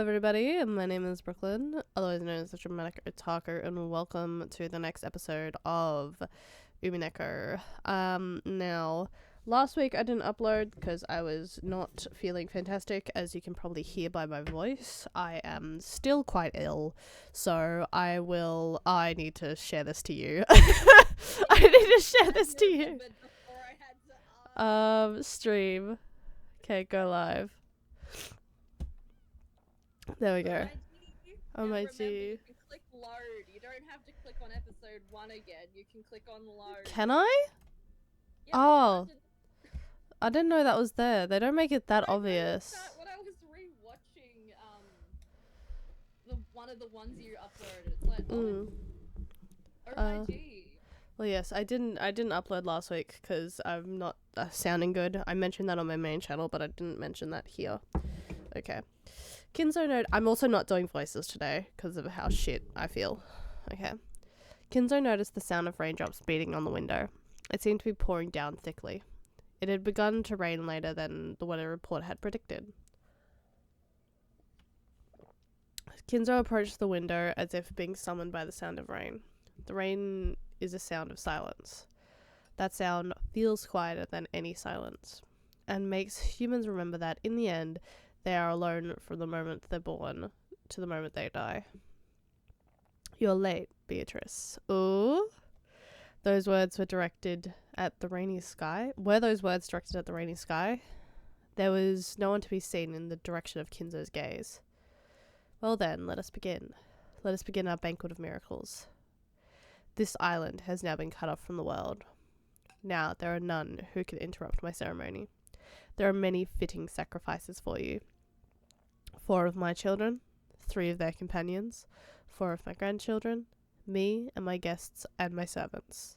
everybody, my name is Brooklyn, otherwise known as the Dramatic Otaku, and welcome to the next episode of Umineko. Now, last week I didn't upload because I was not feeling fantastic, as you can probably hear by my voice. I am still quite ill, so I need to share this to you. I need to share this to you. Stream. Okay, go live. There we go. Oh my G. You can click load. You don't have to click on episode 1 again. You can click on load. Can I? Yeah, Oh. I didn't know that was there. They don't make it that obvious. When I was re-watching one of the ones you uploaded, it's like, oh my G. Well, yes, I didn't upload last week because I'm not sounding good. I mentioned that on my main channel, but I didn't mention that here. Okay. Kinzo note, I'm also not doing voices today because of how shit I feel. Okay. Kinzo noticed the sound of raindrops beating on the window. It seemed to be pouring down thickly. It had begun to rain later than the weather report had predicted. Kinzo approached the window as if being summoned by the sound of rain. The rain is a sound of silence. That sound feels quieter than any silence, and makes humans remember that, in the end, they are alone from the moment they're born to the moment they die. You're late, Beatrice. Ooh. Those words were directed at the rainy sky. Were those words directed at the rainy sky? There was no one to be seen in the direction of Kinzo's gaze. Well then, let us begin. Let us begin our banquet of miracles. This island has now been cut off from the world. Now there are none who can interrupt my ceremony. There are many fitting sacrifices for you. 4 of my children, 3 of their companions, 4 of my grandchildren, me and my guests and my servants.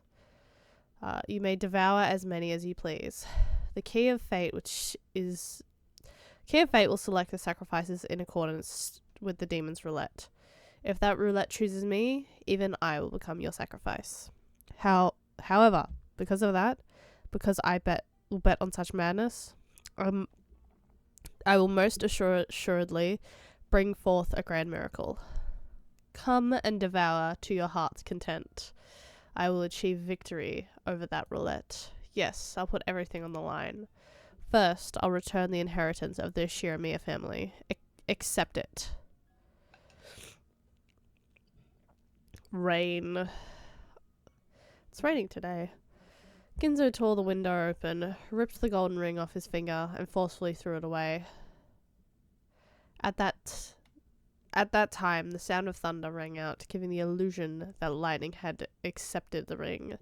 You may devour as many as you please. The key of fate will select the sacrifices in accordance with the demon's roulette. If that roulette chooses me, even I will become your sacrifice. However, because of that, because I will bet on such madness, I will most assuredly bring forth a grand miracle. Come and devour to your heart's content. I will achieve victory over that roulette. Yes, I'll put everything on the line. First, I'll return the inheritance of the Shiramiya family. Accept it. Rain. It's raining today. Ginzo tore the window open, ripped the golden ring off his finger, and forcefully threw it away. At that time, the sound of thunder rang out, giving the illusion that lightning had accepted the ring.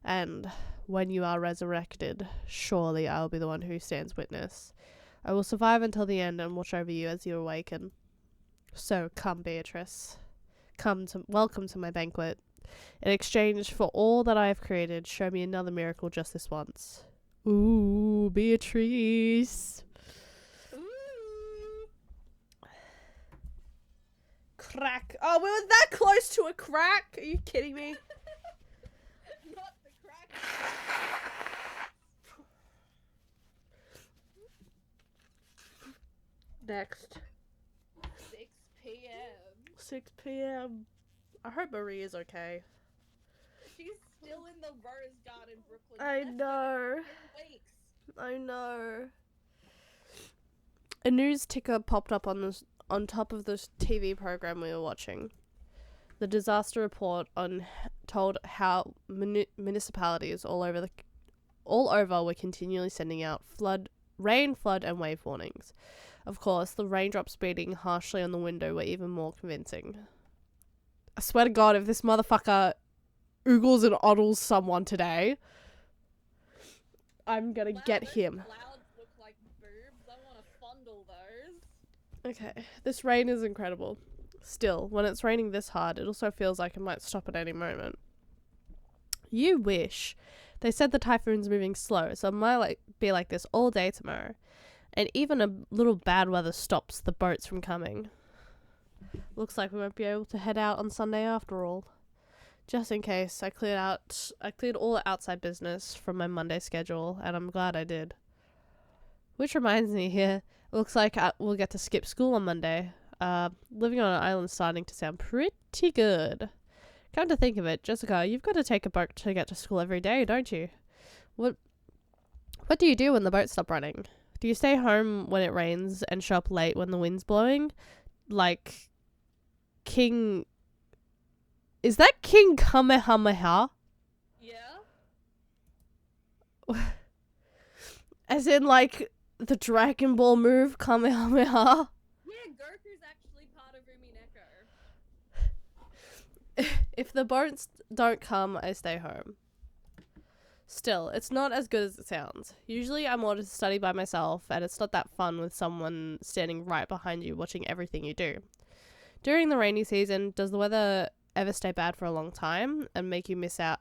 And when you are resurrected, surely I will be the one who stands witness. I will survive until the end and watch over you as you awaken. So come, Beatrice. Welcome to my banquet. In exchange for all that I have created, show me another miracle just this once. Ooh, Beatrice. Ooh. Crack. Oh, we were that close to a crack? Are you kidding me? Not the crack. Next. 6 p.m. 6 p.m. I hope Marie is okay. She's still in the Rose Garden, Brooklyn. I know. Weeks. I know. A news ticker popped up on top of this TV program we were watching. The disaster report told how municipalities all over were continually sending out rain, flood, and wave warnings. Of course, the raindrops beating harshly on the window were even more convincing. I swear to God, if this motherfucker oogles and oddles someone today, I'm gonna get him. Clouds look like boobs. I want to fondle those. Okay, this rain is incredible. Still, when it's raining this hard, it also feels like it might stop at any moment. You wish. They said the typhoon's moving slow, so it might be like this all day tomorrow. And even a little bad weather stops the boats from coming. Looks like we won't be able to head out on Sunday after all. Just in case, I cleared all the outside business from my Monday schedule, and I'm glad I did. Which reminds me here, it looks like we'll get to skip school on Monday. Living on an island is starting to sound pretty good. Come to think of it, Jessica, you've got to take a boat to get to school every day, don't you? What do you do when the boats stop running? Do you stay home when it rains and show up late when the wind's blowing? Like King... Is that King Kamehameha? Yeah? As in, like, the Dragon Ball move, Kamehameha? Yeah, Goku's actually part of Umineko. If the boats don't come, I stay home. Still, it's not as good as it sounds. Usually I'm ordered to study by myself, and it's not that fun with someone standing right behind you watching everything you do. During the rainy season, does the weather ever stay bad for a long time and make you miss a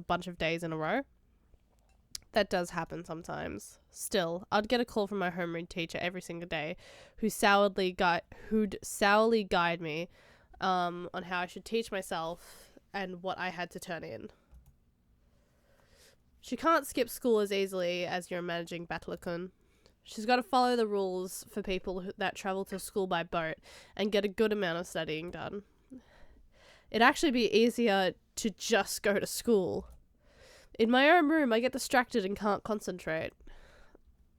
bunch of days in a row? That does happen sometimes. Still, I'd get a call from my homeroom teacher every single day who'd sourly guide me on how I should teach myself and what I had to turn in. She can't skip school as easily as your managing battler-kun. She's got to follow the rules for people that travel to school by boat and get a good amount of studying done. It'd actually be easier to just go to school. In my own room, I get distracted and can't concentrate.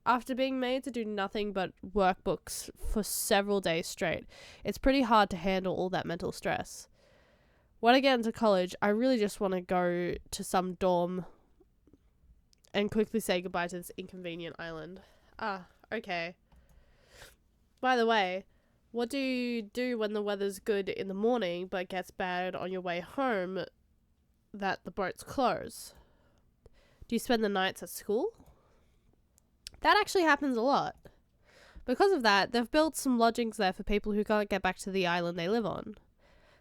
After being made to do nothing but workbooks for several days straight, it's pretty hard to handle all that mental stress. When I get into college, I really just want to go to some dorm and quickly say goodbye to this inconvenient island. Okay. By the way, what do you do when the weather's good in the morning but gets bad on your way home that the boats close? Do you spend the nights at school? That actually happens a lot. Because of that, they've built some lodgings there for people who can't get back to the island they live on.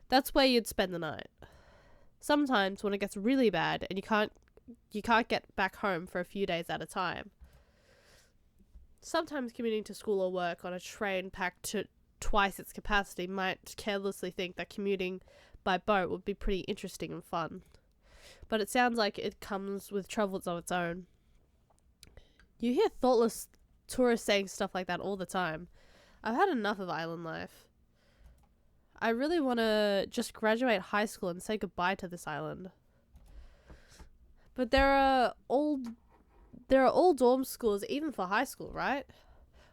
That's where you'd spend the night. Sometimes when it gets really bad and you can't get back home for a few days at a time. Sometimes commuting to school or work on a train packed to twice its capacity might carelessly think that commuting by boat would be pretty interesting and fun. But it sounds like it comes with troubles of its own. You hear thoughtless tourists saying stuff like that all the time. I've had enough of island life. I really want to just graduate high school and say goodbye to this island. But there are all dorm schools even for high school, right?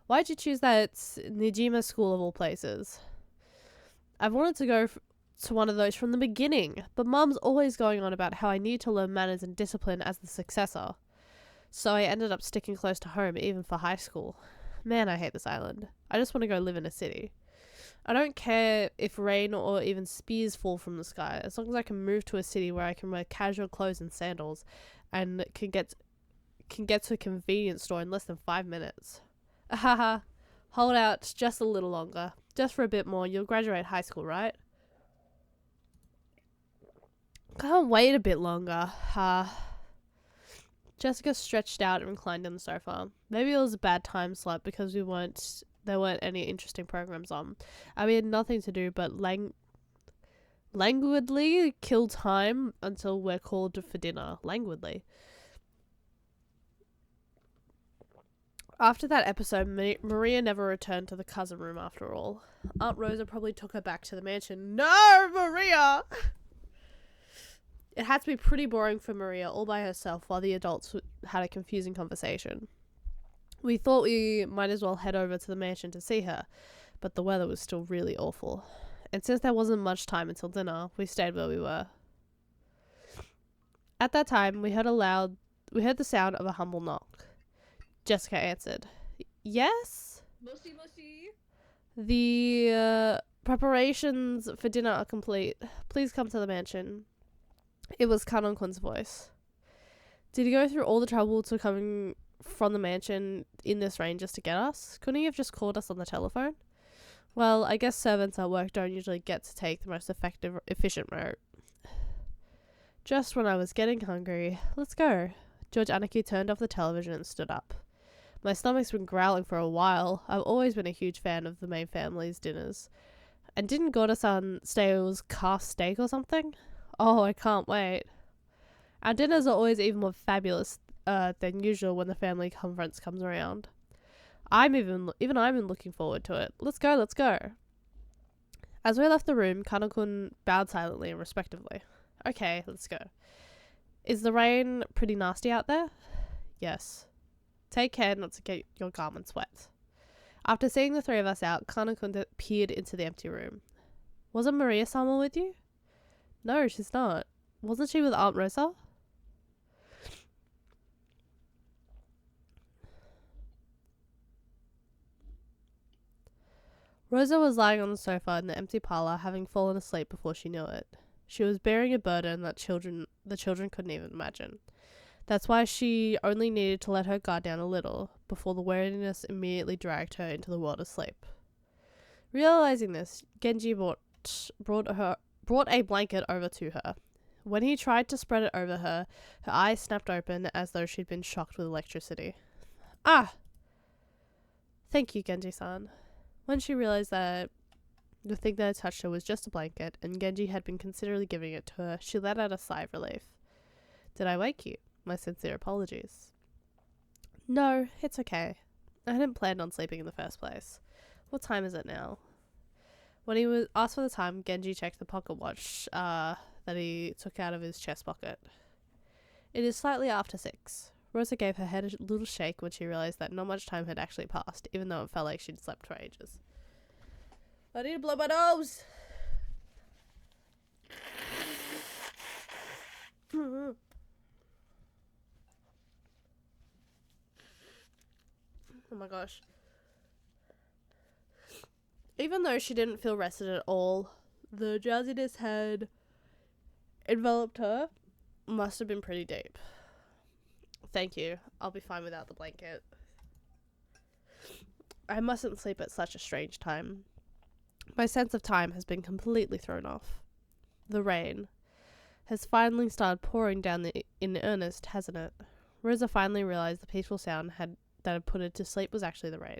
Why'd you choose that Nijima school of all places? I've wanted to go to one of those from the beginning, but Mum's always going on about how I need to learn manners and discipline as the successor. So I ended up sticking close to home even for high school. Man, I hate this island. I just want to go live in a city. I don't care if rain or even spears fall from the sky, as long as I can move to a city where I can wear casual clothes and sandals and can get to a convenience store in less than 5 minutes. Haha, hold out just a little longer. Just for a bit more, you'll graduate high school, right? Can't wait a bit longer. Jessica stretched out and reclined on the sofa. Maybe it was a bad time slot because there weren't any interesting programs on. We had nothing to do but languidly kill time until we're called for dinner. Languidly. After that episode, Maria never returned to the cousin room after all. Aunt Rosa probably took her back to the mansion. No, Maria! It had to be pretty boring for Maria all by herself while the adults had a confusing conversation. We thought we might as well head over to the mansion to see her, but the weather was still really awful. And since there wasn't much time until dinner, we stayed where we were. At that time, we heard the sound of a humble knock. Jessica answered. Yes? Mushy mushy. The preparations for dinner are complete. Please come to the mansion. It was Kanonkun's voice. Did he go through all the trouble to coming from the mansion in this rain just to get us? Couldn't he have just called us on the telephone? Well, I guess servants at work don't usually get to take the most efficient route. Just when I was getting hungry. Let's go. George Anarchy turned off the television and stood up. My stomach's been growling for a while. I've always been a huge fan of the main family's dinners. And didn't Gorda-san say it was calf steak or something? Oh, I can't wait. Our dinners are always even more fabulous than usual when the family conference comes around. I'm looking forward to it. Let's go. As we left the room, Kanokun bowed silently and respectively. Okay, let's go. Is the rain pretty nasty out there? Yes. Take care not to get your garments wet. After seeing the three of us out, Kanokun peered into the empty room. Wasn't Maria-sama with you? No, she's not. Wasn't she with Aunt Rosa? Rosa was lying on the sofa in the empty parlour, having fallen asleep before she knew it. She was bearing a burden that the children couldn't even imagine. That's why she only needed to let her guard down a little, before the weariness immediately dragged her into the world of sleep. Realizing this, Genji brought a blanket over to her. When he tried to spread it over her, her eyes snapped open as though she'd been shocked with electricity. Ah! Thank you, Genji-san. When she realized that the thing that had touched her was just a blanket, and Genji had been considerably giving it to her, she let out a sigh of relief. Did I wake you? My sincere apologies. No, it's okay. I hadn't planned on sleeping in the first place. What time is it now? When he was asked for the time, Genji checked the pocket watch that he took out of his chest pocket. It is slightly after 6. Rosa gave her head a little shake when she realized that not much time had actually passed, even though it felt like she'd slept for ages. I need to blow my nose! Oh my gosh. Even though she didn't feel rested at all, the drowsiness had enveloped her. Must have been pretty deep. Thank you. I'll be fine without the blanket. I mustn't sleep at such a strange time. My sense of time has been completely thrown off. The rain has finally started pouring down in earnest, hasn't it? Rosa finally realized the peaceful sound that had put her to sleep was actually the rain.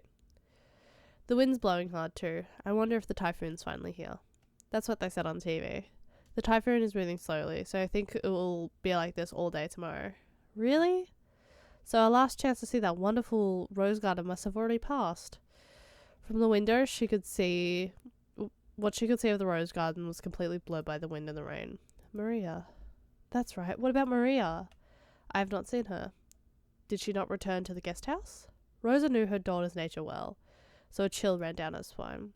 The wind's blowing hard too. I wonder if the typhoon's finally here. That's what they said on TV. The typhoon is moving slowly, so I think it will be like this all day tomorrow. Really? So our last chance to see that wonderful rose garden must have already passed. From the window, what she could see of the rose garden was completely blurred by the wind and the rain. Maria. That's right. What about Maria? I have not seen her. Did she not return to the guest house? Rosa knew her daughter's nature well, so a chill ran down her spine.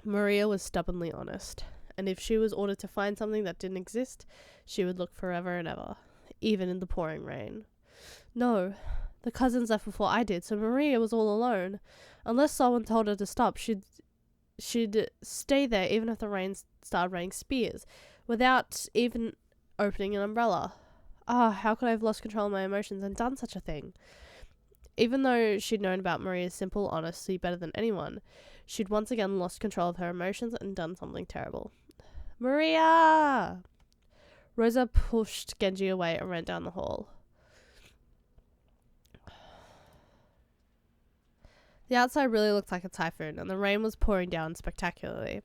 Maria was stubbornly honest, and if she was ordered to find something that didn't exist, she would look forever and ever, even in the pouring rain. No, the cousins left before I did, so Maria was all alone. Unless someone told her to stop, she'd stay there even if the rain started raining spears, without even opening an umbrella. How could I have lost control of my emotions and done such a thing? Even though she'd known about Maria's simple honesty better than anyone, she'd once again lost control of her emotions and done something terrible. Maria! Rosa pushed Genji away and ran down the hall. The outside really looked like a typhoon, and the rain was pouring down spectacularly.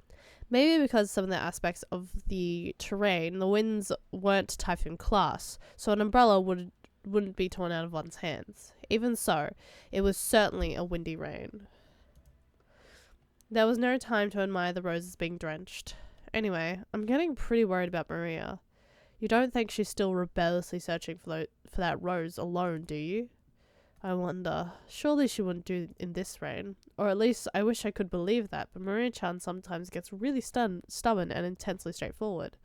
Maybe because some of the aspects of the terrain, the winds weren't typhoon class, so an umbrella wouldn't be torn out of one's hands. Even so, it was certainly a windy rain. There was no time to admire the roses being drenched. Anyway, I'm getting pretty worried about Maria. You don't think she's still rebelliously searching for that rose alone, do you? I wonder. Surely she wouldn't do in this rain. Or at least I wish I could believe that, but Maria-chan sometimes gets really stubborn and intensely straightforward.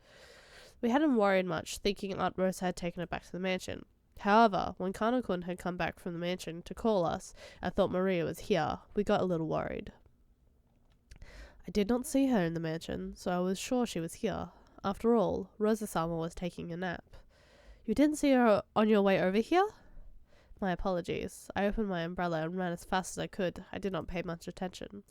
We hadn't worried much, thinking Aunt Rosa had taken her back to the mansion. However, when Kanokun had come back from the mansion to call us and thought Maria was here, we got a little worried. I did not see her in the mansion, so I was sure she was here. After all, Rosa-sama was taking a nap. You didn't see her on your way over here? My apologies. I opened my umbrella and ran as fast as I could. I did not pay much attention.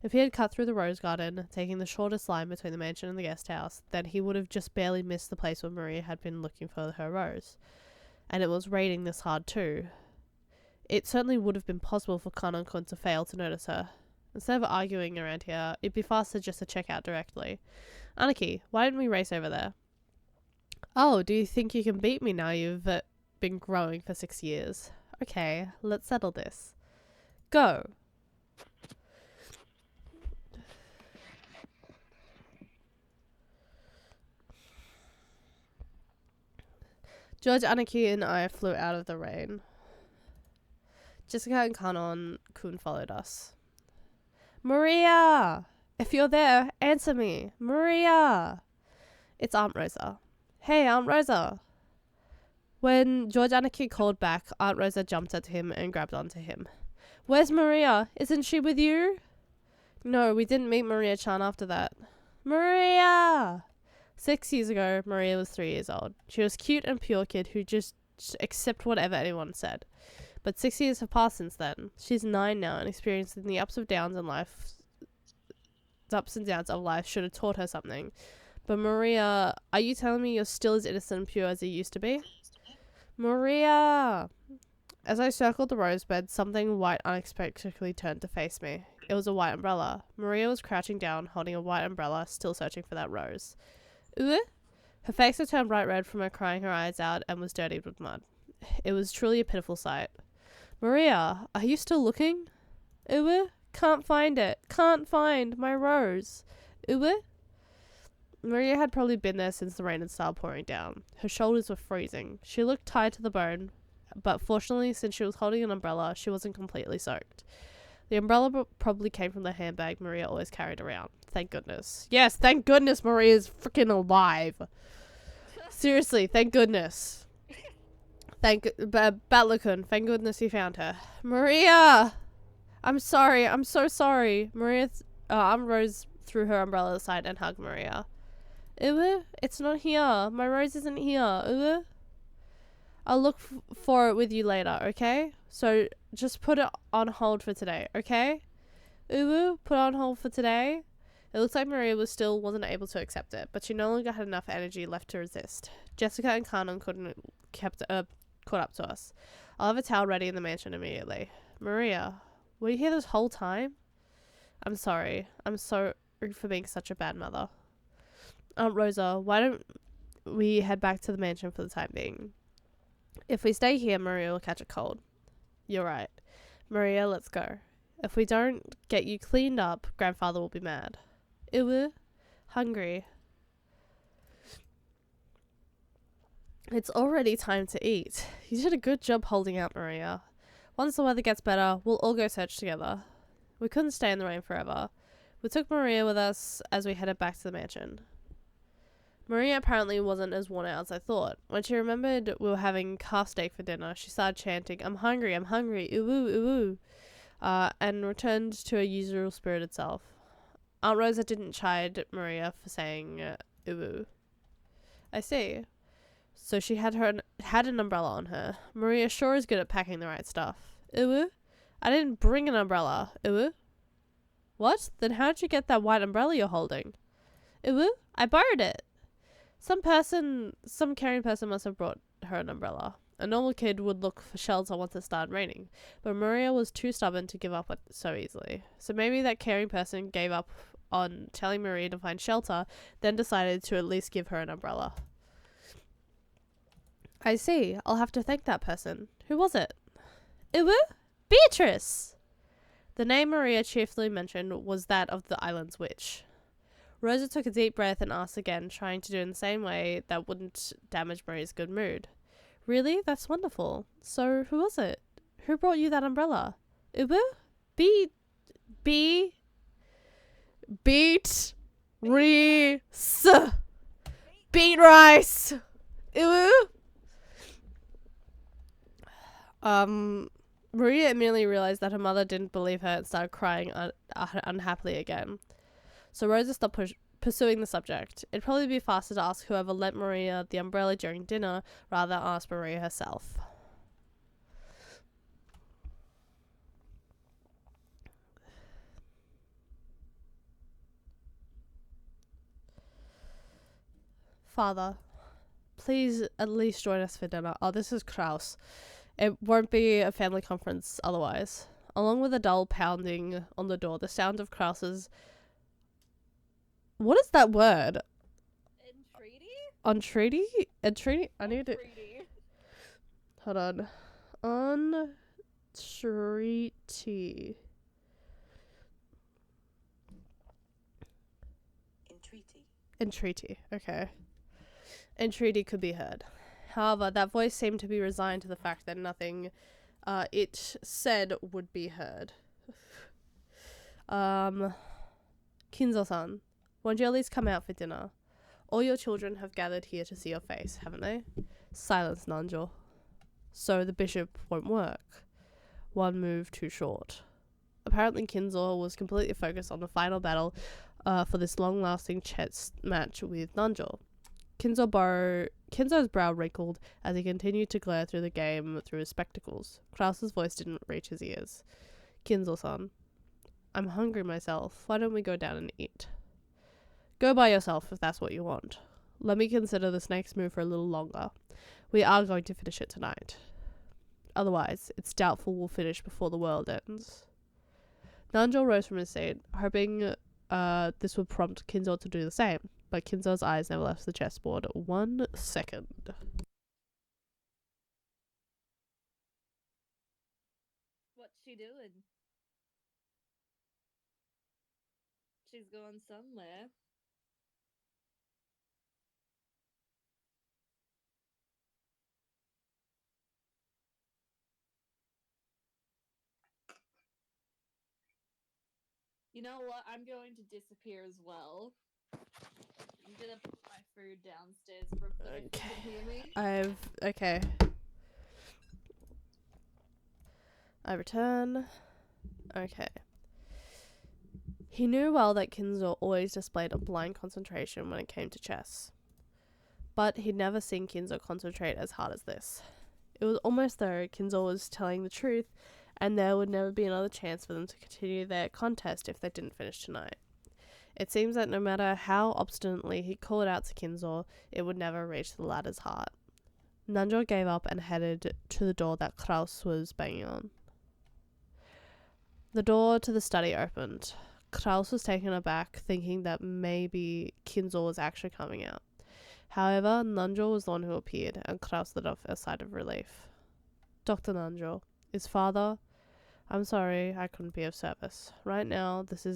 If he had cut through the rose garden, taking the shortest line between the mansion and the guest house, then he would have just barely missed the place where Maria had been looking for her rose. And it was raining this hard too. It certainly would have been possible for Kanokun to fail to notice her. Instead of arguing around here, it'd be faster just to check out directly. Aniki, why didn't we race over there? Oh, do you think you can beat me now you've been growing for 6 years? Okay, let's settle this. Go! George, Aniki, and I flew out of the rain. Jessica and Kanon-kun followed us. Maria! If you're there, answer me. Maria! It's Aunt Rosa. Hey, Aunt Rosa! When George Aniki called back, Aunt Rosa jumped at him and grabbed onto him. Where's Maria? Isn't she with you? No, we didn't meet Maria-chan after that. Maria! 6 years ago, Maria was 3 years old. She was a cute and pure kid who just accept whatever anyone said. But 6 years have passed since then. She's 9 now and experiencing the ups and downs of life should have taught her something. But Maria, are you telling me you're still as innocent and pure as you used to be? Maria! As I circled the rose bed, something white unexpectedly turned to face me. It was a white umbrella. Maria was crouching down, holding a white umbrella, still searching for that rose. Ooh? Her face had turned bright red from her crying her eyes out and was dirtied with mud. It was truly a pitiful sight. Maria, are you still looking? Ooh? Can't find it. Can't find my rose. Ooh? Maria had probably been there since the rain had started pouring down. Her shoulders were freezing. She looked tired to the bone, but fortunately, since she was holding an umbrella, she wasn't completely soaked. The umbrella probably came from the handbag Maria always carried around. Thank goodness. Yes, thank goodness Maria's freaking alive. Seriously, thank goodness. Batlakun, thank goodness you found her. Maria! I'm sorry, I'm so sorry. Maria's arm rose through her umbrella aside and hugged Maria. Ooh, it's not here. My rose isn't here. Ooh. I'll look for it with you later, okay? So just put it on hold for today, okay? Ooh, put it on hold for today. It looks like Maria wasn't able to accept it, but she no longer had enough energy left to resist. Jessica and Kanon caught up to us. I'll have a towel ready in the mansion immediately. Maria, were you here this whole time? I'm sorry. I'm sorry for being such a bad mother. Aunt Rosa, why don't we head back to the mansion for the time being? If we stay here, Maria will catch a cold. You're right. Maria, let's go. If we don't get you cleaned up, Grandfather will be mad. Ew, hungry. It's already time to eat. You did a good job holding out, Maria. Once the weather gets better, we'll all go search together. We couldn't stay in the rain forever. We took Maria with us as we headed back to the mansion. Maria apparently wasn't as worn out as I thought. When she remembered we were having calf steak for dinner, she started chanting, I'm hungry, ooh, ooh, and returned to her usual spirited self. Aunt Rosa didn't chide Maria for saying ooh. I see. So she had an umbrella on her. Maria sure is good at packing the right stuff. Ooh? I didn't bring an umbrella. Ooh? What? Then how'd you get that white umbrella you're holding? Ooh? I borrowed it. Some caring person must have brought her an umbrella. A normal kid would look for shelter once it started raining, but Maria was too stubborn to give up so easily. So maybe that caring person gave up on telling Maria to find shelter, then decided to at least give her an umbrella. I see. I'll have to thank that person. Who was it? Ooh? Beatrice! The name Maria cheerfully mentioned was that of the island's witch. Rosa took a deep breath and asked again, trying to do it in the same way that wouldn't damage Maria's good mood. Really? That's wonderful. So, who was it? Who brought you that umbrella? Ubu? Beat rice. Ubu? Maria immediately realized that her mother didn't believe her and started crying unhappily again. So Rosa stopped pursuing the subject. It'd probably be faster to ask whoever lent Maria the umbrella during dinner rather than ask Maria herself. Father, please at least join us for dinner. Oh, this is Kraus. It won't be a family conference otherwise. Along with a dull pounding on the door, the sound of Kraus's... What is that word? Entreaty? Entreaty? I need to... Hold on. Entreaty. Entreaty. Okay. Entreaty could be heard. However, that voice seemed to be resigned to the fact that nothing it said would be heard. Kinzo-san, won't you at least come out for dinner? All your children have gathered here to see your face, haven't they? Silence, Nanjo. So the bishop won't work. One move too short. Apparently Kinzo was completely focused on the final battle for this long-lasting chess match with Nanjo. Kinzo's brow wrinkled as he continued to glare through the game through his spectacles. Kraus's voice didn't reach his ears. Kinzo-san, I'm hungry myself. Why don't we go down and eat? Go by yourself if that's what you want. Let me consider this next move for a little longer. We are going to finish it tonight. Otherwise, it's doubtful we'll finish before the world ends. Nanjo rose from his seat, hoping this would prompt Kinzo to do the same, but Kinzo's eyes never left the chessboard 1 second. What's she doing? She's going somewhere. You know what? I'm going to disappear as well. I'm gonna put my food downstairs for a bit if you can hear me. Okay. I return. Okay. He knew well that Kinzo always displayed a blind concentration when it came to chess. But he'd never seen Kinzo concentrate as hard as this. It was almost though Kinzo was telling the truth, and there would never be another chance for them to continue their contest if they didn't finish tonight. It seems that no matter how obstinately he called out to Kinzo, it would never reach the latter's heart. Nanjo gave up and headed to the door that Kraus was banging on. The door to the study opened. Kraus was taken aback, thinking that maybe Kinzo was actually coming out. However, Nanjo was the one who appeared, and Kraus let off a sigh of relief. Dr. Nanjo, is father? I'm sorry, I couldn't be of service. Right now, this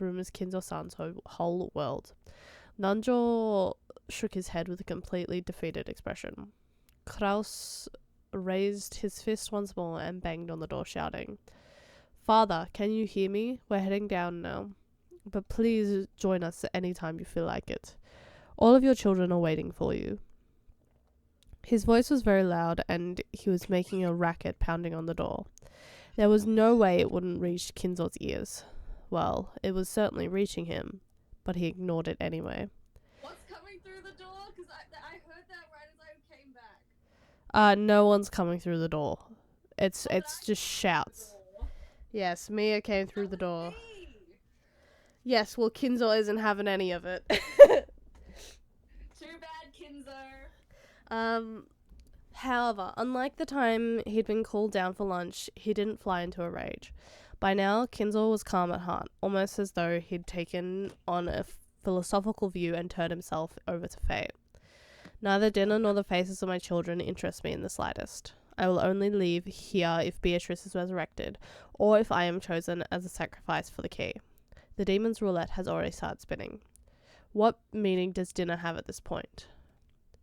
room is Kinzo-san's whole world. Nanjo shook his head with a completely defeated expression. Kraus raised his fist once more and banged on the door, shouting, Father, can you hear me? We're heading down now. But please join us at any time you feel like it. All of your children are waiting for you. His voice was very loud, and he was making a racket pounding on the door. There was no way it wouldn't reach Kinzo's ears. Well, it was certainly reaching him, but he ignored it anyway. What's coming through the door? Because I heard that right as I came back. No one's coming through the door. It's just shouts. Yes, Mia came through the door. Yes, well, Kinzo isn't having any of it. Too bad, Kinzo. However, unlike the time he'd been called down for lunch, he didn't fly into a rage. By now, Kinzo was calm at heart, almost as though he'd taken on a philosophical view and turned himself over to fate. Neither dinner nor the faces of my children interest me in the slightest. I will only leave here if Beatrice is resurrected, or if I am chosen as a sacrifice for the key. The demon's roulette has already started spinning. What meaning does dinner have at this point?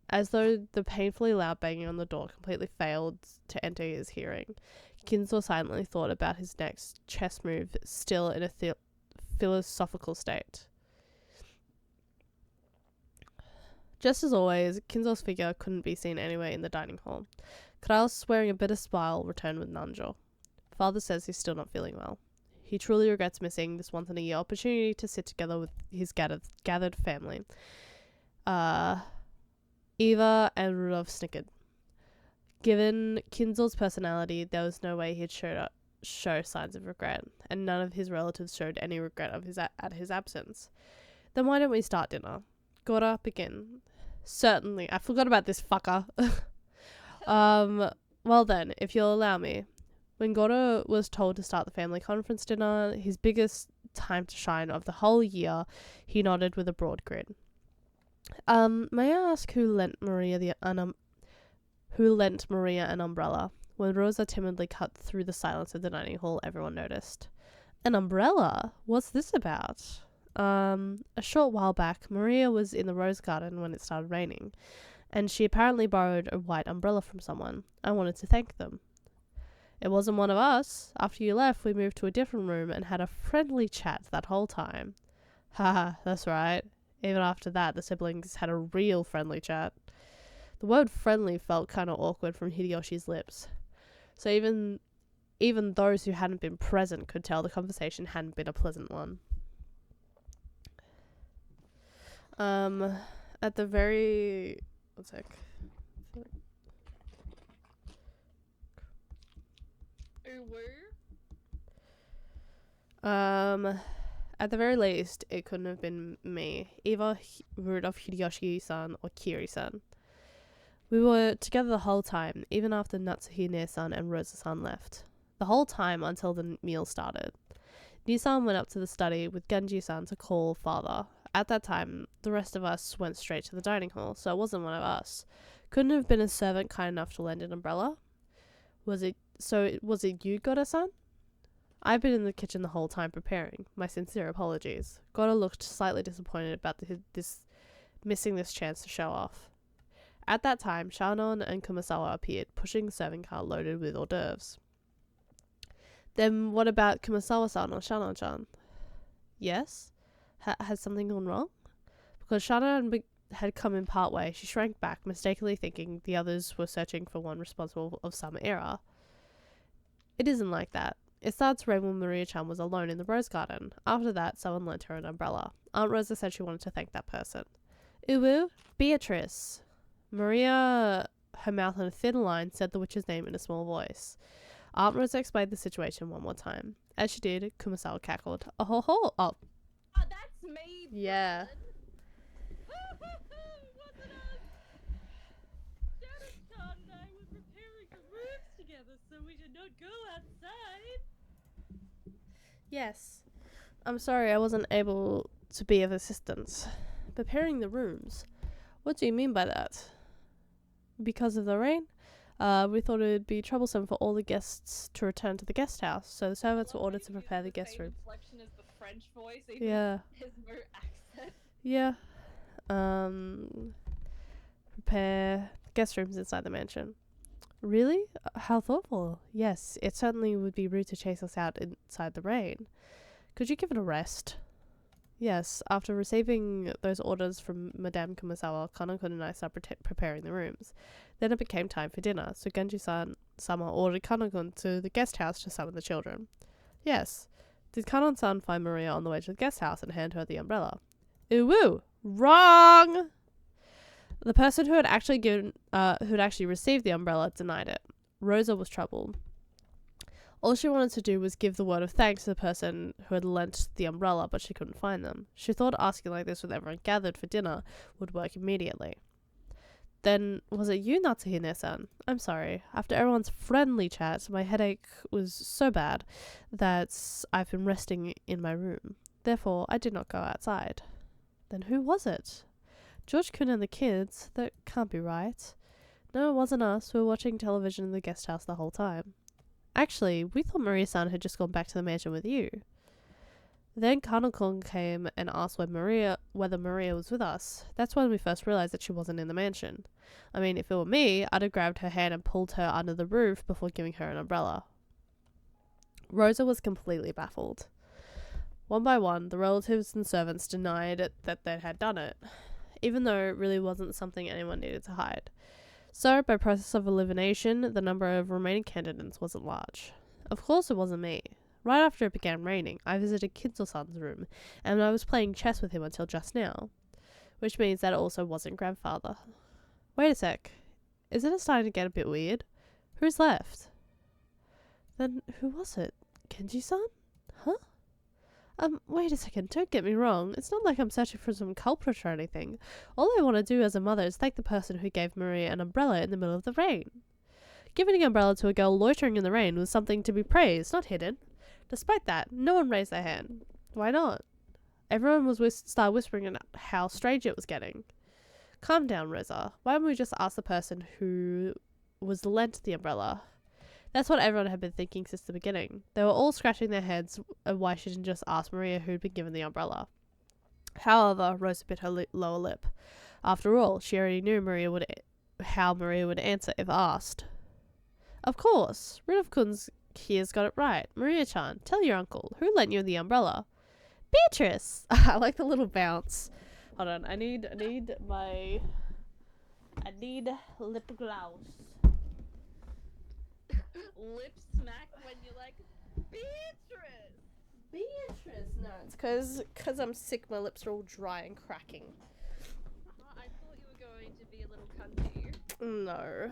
As though the painfully loud banging on the door completely failed to enter his hearing, Kinzo silently thought about his next chess move, still in a philosophical state. Just as always, Kinzo's figure couldn't be seen anywhere in the dining hall. Kraus, wearing a bitter smile, returned with Nanjo. Father says he's still not feeling well. He truly regrets missing this once-in-a-year opportunity to sit together with his gathered family. Eva and Rudolph snickered. Given Kinzo's personality, there was no way he'd show signs of regret, and none of his relatives showed any regret at his absence. Then why don't we start dinner? Gora, begin. Certainly. I forgot about this fucker. Well then, if you'll allow me. When Goro was told to start the family conference dinner, his biggest time to shine of the whole year, he nodded with a broad grin. May I ask who lent Maria an umbrella? When Rosa timidly cut through the silence of the dining hall, everyone noticed. An umbrella? What's this about? A short while back, Maria was in the rose garden when it started raining, and she apparently borrowed a white umbrella from someone. I wanted to thank them. It wasn't one of us. After you left, we moved to a different room and had a friendly chat that whole time. Haha, that's right. Even after that, the siblings had a real friendly chat. The word friendly felt kind of awkward from Hideyoshi's lips. So even those who hadn't been present could tell the conversation hadn't been a pleasant one. At the very... One sec. At the very least, it couldn't have been me. Either Rudolph Hideyoshi-san or Kiri-san. We were together the whole time, even after Natsuhine-san and Rosa-san left. The whole time until the meal started. Nisan went up to the study with Genji-san to call father. At that time, the rest of us went straight to the dining hall, so it wasn't one of us. Couldn't have been a servant kind enough to lend an umbrella? Was it you, Goda-san? I've been in the kitchen the whole time preparing. My sincere apologies. Goda looked slightly disappointed about missing this chance to show off. At that time, Shannon and Kumasawa appeared, pushing the serving cart loaded with hors d'oeuvres. Then what about Kumasawa-san or Shannon-chan? Yes? Has something gone wrong? Because Shannon had come in part way, she shrank back, mistakenly thinking the others were searching for one responsible of some error. It isn't like that. It started to rain when Maria-chan was alone in the rose garden. After that, someone lent her an umbrella. Aunt Rosa said she wanted to thank that person. Uwu? Beatrice. Maria, her mouth on a thin line, said the witch's name in a small voice. Aunt Rosa explained the situation one more time. As she did, Kumasawa cackled. Oh ho ho! Oh, that's me! Yeah. Wasn't us? Shadow-chan and I were preparing the rooms together so we should not go outside. Yes. I'm sorry I wasn't able to be of assistance. Preparing the rooms? What do you mean by that? Because of the rain? We thought it would be troublesome for all the guests to return to the guest house, so the servants were ordered to prepare the guest room. Inflection is the French voice, even Yeah. his accent. Yeah. Prepare guest rooms inside the mansion. Really? How thoughtful. Yes, it certainly would be rude to chase us out inside the rain. Could you give it a rest? Yes, after receiving those orders from Madame Kumasawa, Kanako and I started preparing the rooms. Then it became time for dinner, so Genji-sama ordered Kanako to the guest house to summon the children. Yes. Did Kanon-san find Maria on the way to the guest house and hand her the umbrella? Ooh, wrong! The person who had actually received the umbrella denied it. Rosa was troubled. All she wanted to do was give the word of thanks to the person who had lent the umbrella, but she couldn't find them. She thought asking like this with everyone gathered for dinner would work immediately. Then, was it you, Natsuhine-san? I'm sorry. After everyone's friendly chat, my headache was so bad that I've been resting in my room. Therefore, I did not go outside. Then who was it? George-kun and the kids? That can't be right. No, it wasn't us. We were watching television in the guest house the whole time. Actually, we thought Maria-san had just gone back to the mansion with you. Then Kanokon came and asked whether Maria was with us. That's when we first realized that she wasn't in the mansion. I mean, if it were me, I'd have grabbed her hand and pulled her under the roof before giving her an umbrella. Rosa was completely baffled. One by one, the relatives and servants denied that they had done it, even though it really wasn't something anyone needed to hide. So, by process of elimination, the number of remaining candidates wasn't large. Of course it wasn't me. Right after it began raining, I visited Kinzo-san's room, and I was playing chess with him until just now. Which means that it also wasn't grandfather. Wait a sec. Isn't it starting to get a bit weird? Who's left? Then who was it? Kenji-san? Huh? Wait a second, don't get me wrong. It's not like I'm searching for some culprit or anything. All I want to do as a mother is thank the person who gave Maria an umbrella in the middle of the rain. Giving an umbrella to a girl loitering in the rain was something to be praised, not hidden. Despite that, no one raised their hand. Why not? Everyone was started whispering about how strange it was getting. Calm down, Rosa. Why don't we just ask the person who was lent the umbrella? That's what everyone had been thinking since the beginning. They were all scratching their heads at why she didn't just ask Maria who'd been given the umbrella. However, Rosa bit her lower lip. After all, she already knew how Maria would answer if asked. Of course, Rudolph-kun's here's got it right. Maria-chan, tell your uncle, who lent you the umbrella? Beatrice! I like the little bounce. Hold on, I need lip gloss. Lip smack when you're like, Beatrice! Beatrice! No, it's because I'm sick, my lips are all dry and cracking. I thought you were going to be a little cunty. No.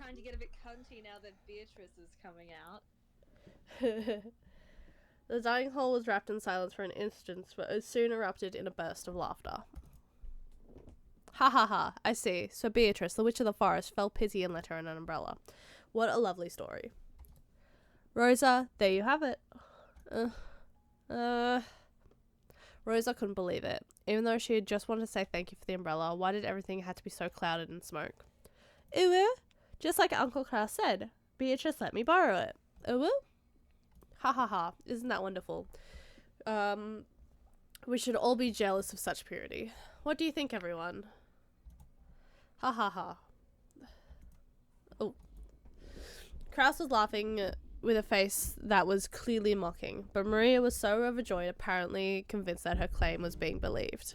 Time to get a bit cunty now that Beatrice is coming out. The dining hall was wrapped in silence for an instant, but it soon erupted in a burst of laughter. Ha ha ha, I see. So Beatrice, the witch of the forest, felt pity and let her an umbrella. What a lovely story. Rosa, there you have it. Rosa couldn't believe it. Even though she had just wanted to say thank you for the umbrella, why did everything have to be so clouded in smoke? Ooh, just like Uncle Klaus said, Beatrice let me borrow it. Ooh. Ha ha ha, isn't that wonderful? We should all be jealous of such purity. What do you think, everyone? Ha ha ha. Oh. Kraus was laughing with a face that was clearly mocking, but Maria was so overjoyed, apparently convinced that her claim was being believed.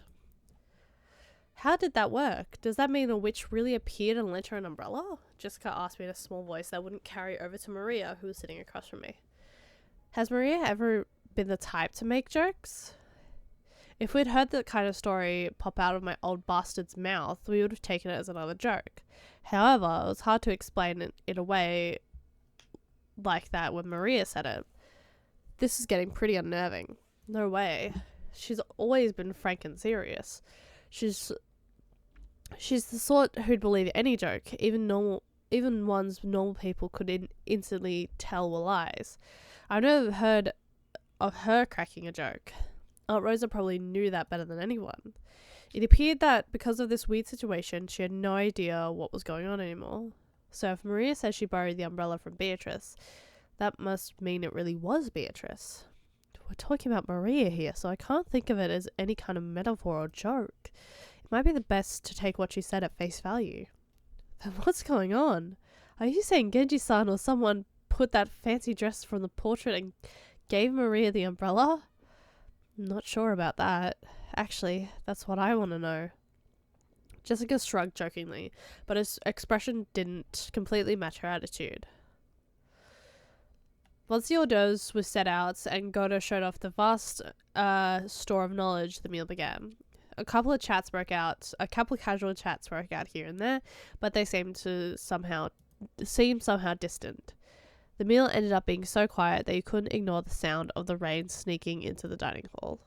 How did that work? Does that mean a witch really appeared and lent her an umbrella? Jessica asked me in a small voice that wouldn't carry over to Maria, who was sitting across from me. Has Maria ever been the type to make jokes? If we'd heard that kind of story pop out of my old bastard's mouth, we would have taken it as another joke. However, it was hard to explain it in a way like that when Maria said it. This is getting pretty unnerving. No way. She's always been frank and serious. She's the sort who'd believe any joke, even ones normal people could instantly tell were lies. I've never heard of her cracking a joke. Aunt Rosa probably knew that better than anyone. It appeared that because of this weird situation, she had no idea what was going on anymore. So if Maria says she borrowed the umbrella from Beatrice, that must mean it really was Beatrice. We're talking about Maria here, so I can't think of it as any kind of metaphor or joke. It might be the best to take what she said at face value. Then what's going on? Are you saying Genji-san or someone put that fancy dress from the portrait and gave Maria the umbrella? I'm not sure about that. Actually, that's what I want to know. Jessica shrugged jokingly, but his expression didn't completely match her attitude. Once the hors d'oeuvres was set out and Godo showed off the vast store of knowledge, the meal began. A couple of casual chats broke out here and there, but they seemed somehow distant. The meal ended up being so quiet that you couldn't ignore the sound of the rain sneaking into the dining hall.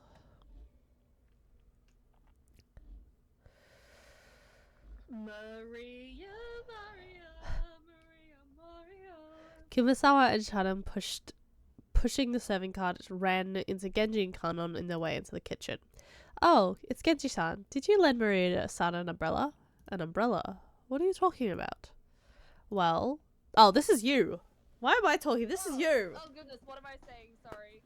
Maria. Kumasawa and Chanam pushing the serving cart ran into Genji and Kanon in their way into the kitchen. Oh, it's Genji-san. Did you lend Maria-san an umbrella? An umbrella? What are you talking about? Well... Oh, this is you! Why am I talking? This is you! Oh goodness, what am I saying? Sorry.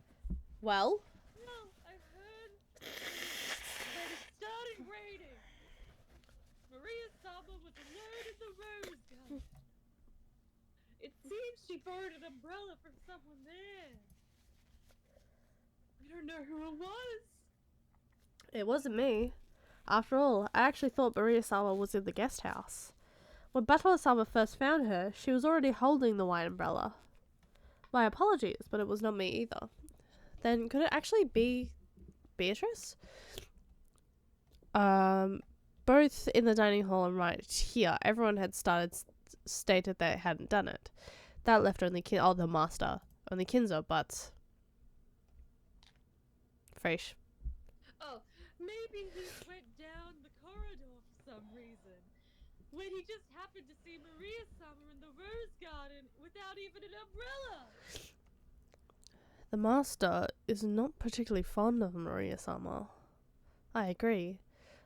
Well? No, I heard that it started raining. Maria-sama was alone in the rose garden. It seems she borrowed an umbrella from someone there. I don't know who it was. It wasn't me. After all, I actually thought Maria-sama was in the guest house. When Batola-sama first found her, she was already holding the white umbrella. My apologies, but it was not me either. Then could it actually be Beatrice? Both in the dining hall and right here, everyone had stated they hadn't done it. That left only the master, only Kinzo, but... Fresh. Oh, maybe he went down the corridor for some reason. When he just happened to see Maria-sama in the rose garden without even an umbrella. The master is not particularly fond of Maria-sama. I agree.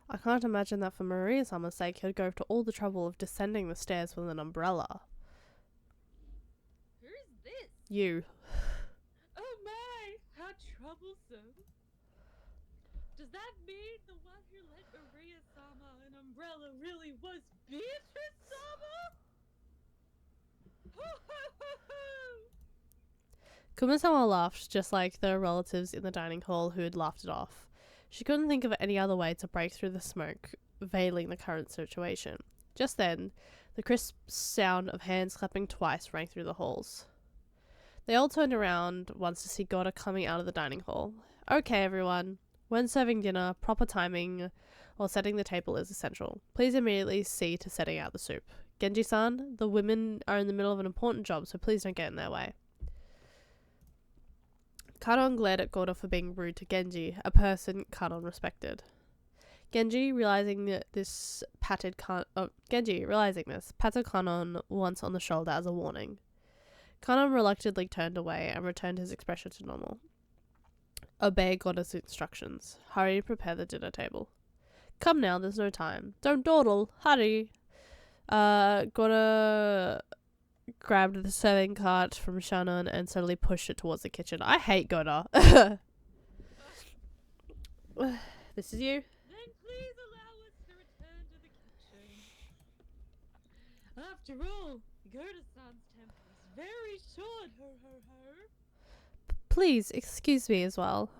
I can't imagine that for Maria-sama's sake he'd go to all the trouble of descending the stairs with an umbrella. Who's this? You. Oh my, how troublesome. Does that mean the one who lent Maria-sama an umbrella really was Beatrice-sama? Kumasama laughed just like the relatives in the dining hall who had laughed it off. She couldn't think of any other way to break through the smoke, veiling the current situation. Just then, the crisp sound of hands clapping twice rang through the halls. They all turned around once to see Gora coming out of the dining hall. Okay, everyone. When serving dinner, proper timing while setting the table is essential. Please immediately see to setting out the soup. Genji-san, the women are in the middle of an important job, so please don't get in their way. Kanon glared at Gora for being rude to Genji, a person Kanon respected. Genji, realizing this, patted Kanon once on the shoulder as a warning. Kanon reluctantly turned away and returned his expression to normal. Obey Gora's instructions. Hurry and prepare the dinner table. Come now, there's no time. Don't dawdle. Hurry. Gora grabbed the serving cart from Shannon and suddenly pushed it towards the kitchen. I hate Gora. This is you? Then please allow us to return to the kitchen. After all, Gerda-san's temper is very short, Please, excuse me as well.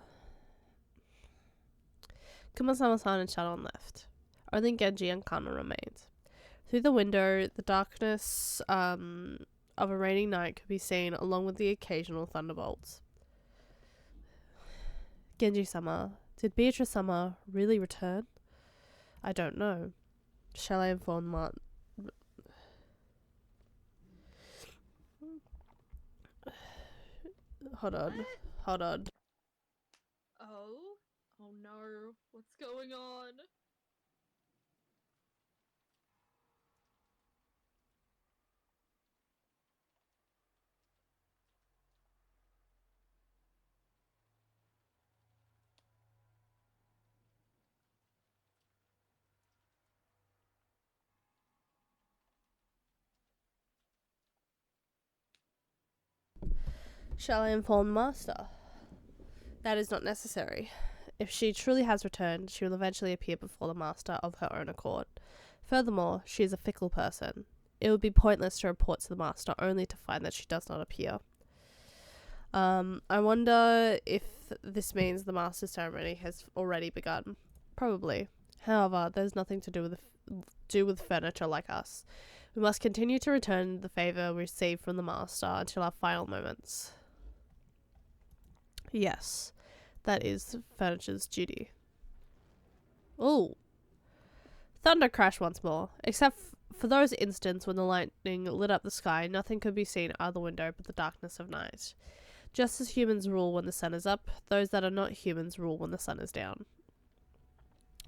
Kumasama-san and Shannon left. Only Genji and Kanon remained. Through the window, the darkness of a rainy night could be seen, along with the occasional thunderbolts. Genji-sama, did Beatrice-sama really return? I don't know. Shall I inform Martin? Hold on. Oh no, what's going on? Shall I inform the master? That is not necessary. If she truly has returned, she will eventually appear before the master of her own accord. Furthermore, she is a fickle person. It would be pointless to report to the master only to find that she does not appear. I wonder if this means the master ceremony has already begun. Probably. However, there's nothing to do with furniture like us. We must continue to return the favor we received from the master until our final moments. Yes, that is furniture's duty. Ooh. Thunder crashed once more. Except for those instants when the lightning lit up the sky, nothing could be seen out the window but the darkness of night. Just as humans rule when the sun is up, those that are not humans rule when the sun is down.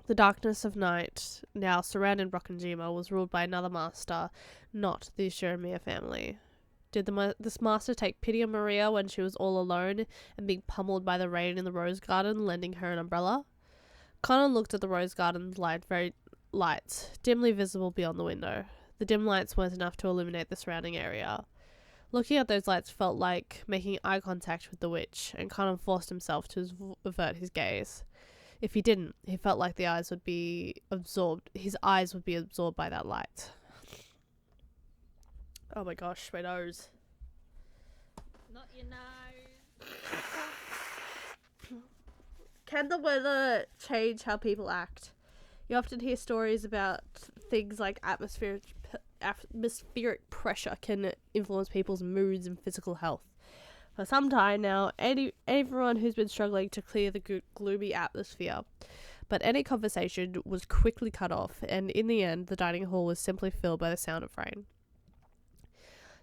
The darkness of night, now surrounding Rokkenjima, was ruled by another master, not the Shiromiya family. Did this master take pity on Maria when she was all alone and being pummeled by the rain in the rose garden, lending her an umbrella? Kanon looked at the rose garden's lights, dimly visible beyond the window. The dim lights weren't enough to illuminate the surrounding area. Looking at those lights felt like making eye contact with the witch, and Kanon forced himself to avert his gaze. If he didn't, he felt like his eyes would be absorbed by that light. Oh my gosh, my nose. Not your nose. Can the weather change how people act? You often hear stories about things like atmospheric pressure can influence people's moods and physical health. For some time now, everyone who's been struggling to clear the gloomy atmosphere, but any conversation was quickly cut off, and in the end, the dining hall was simply filled by the sound of rain.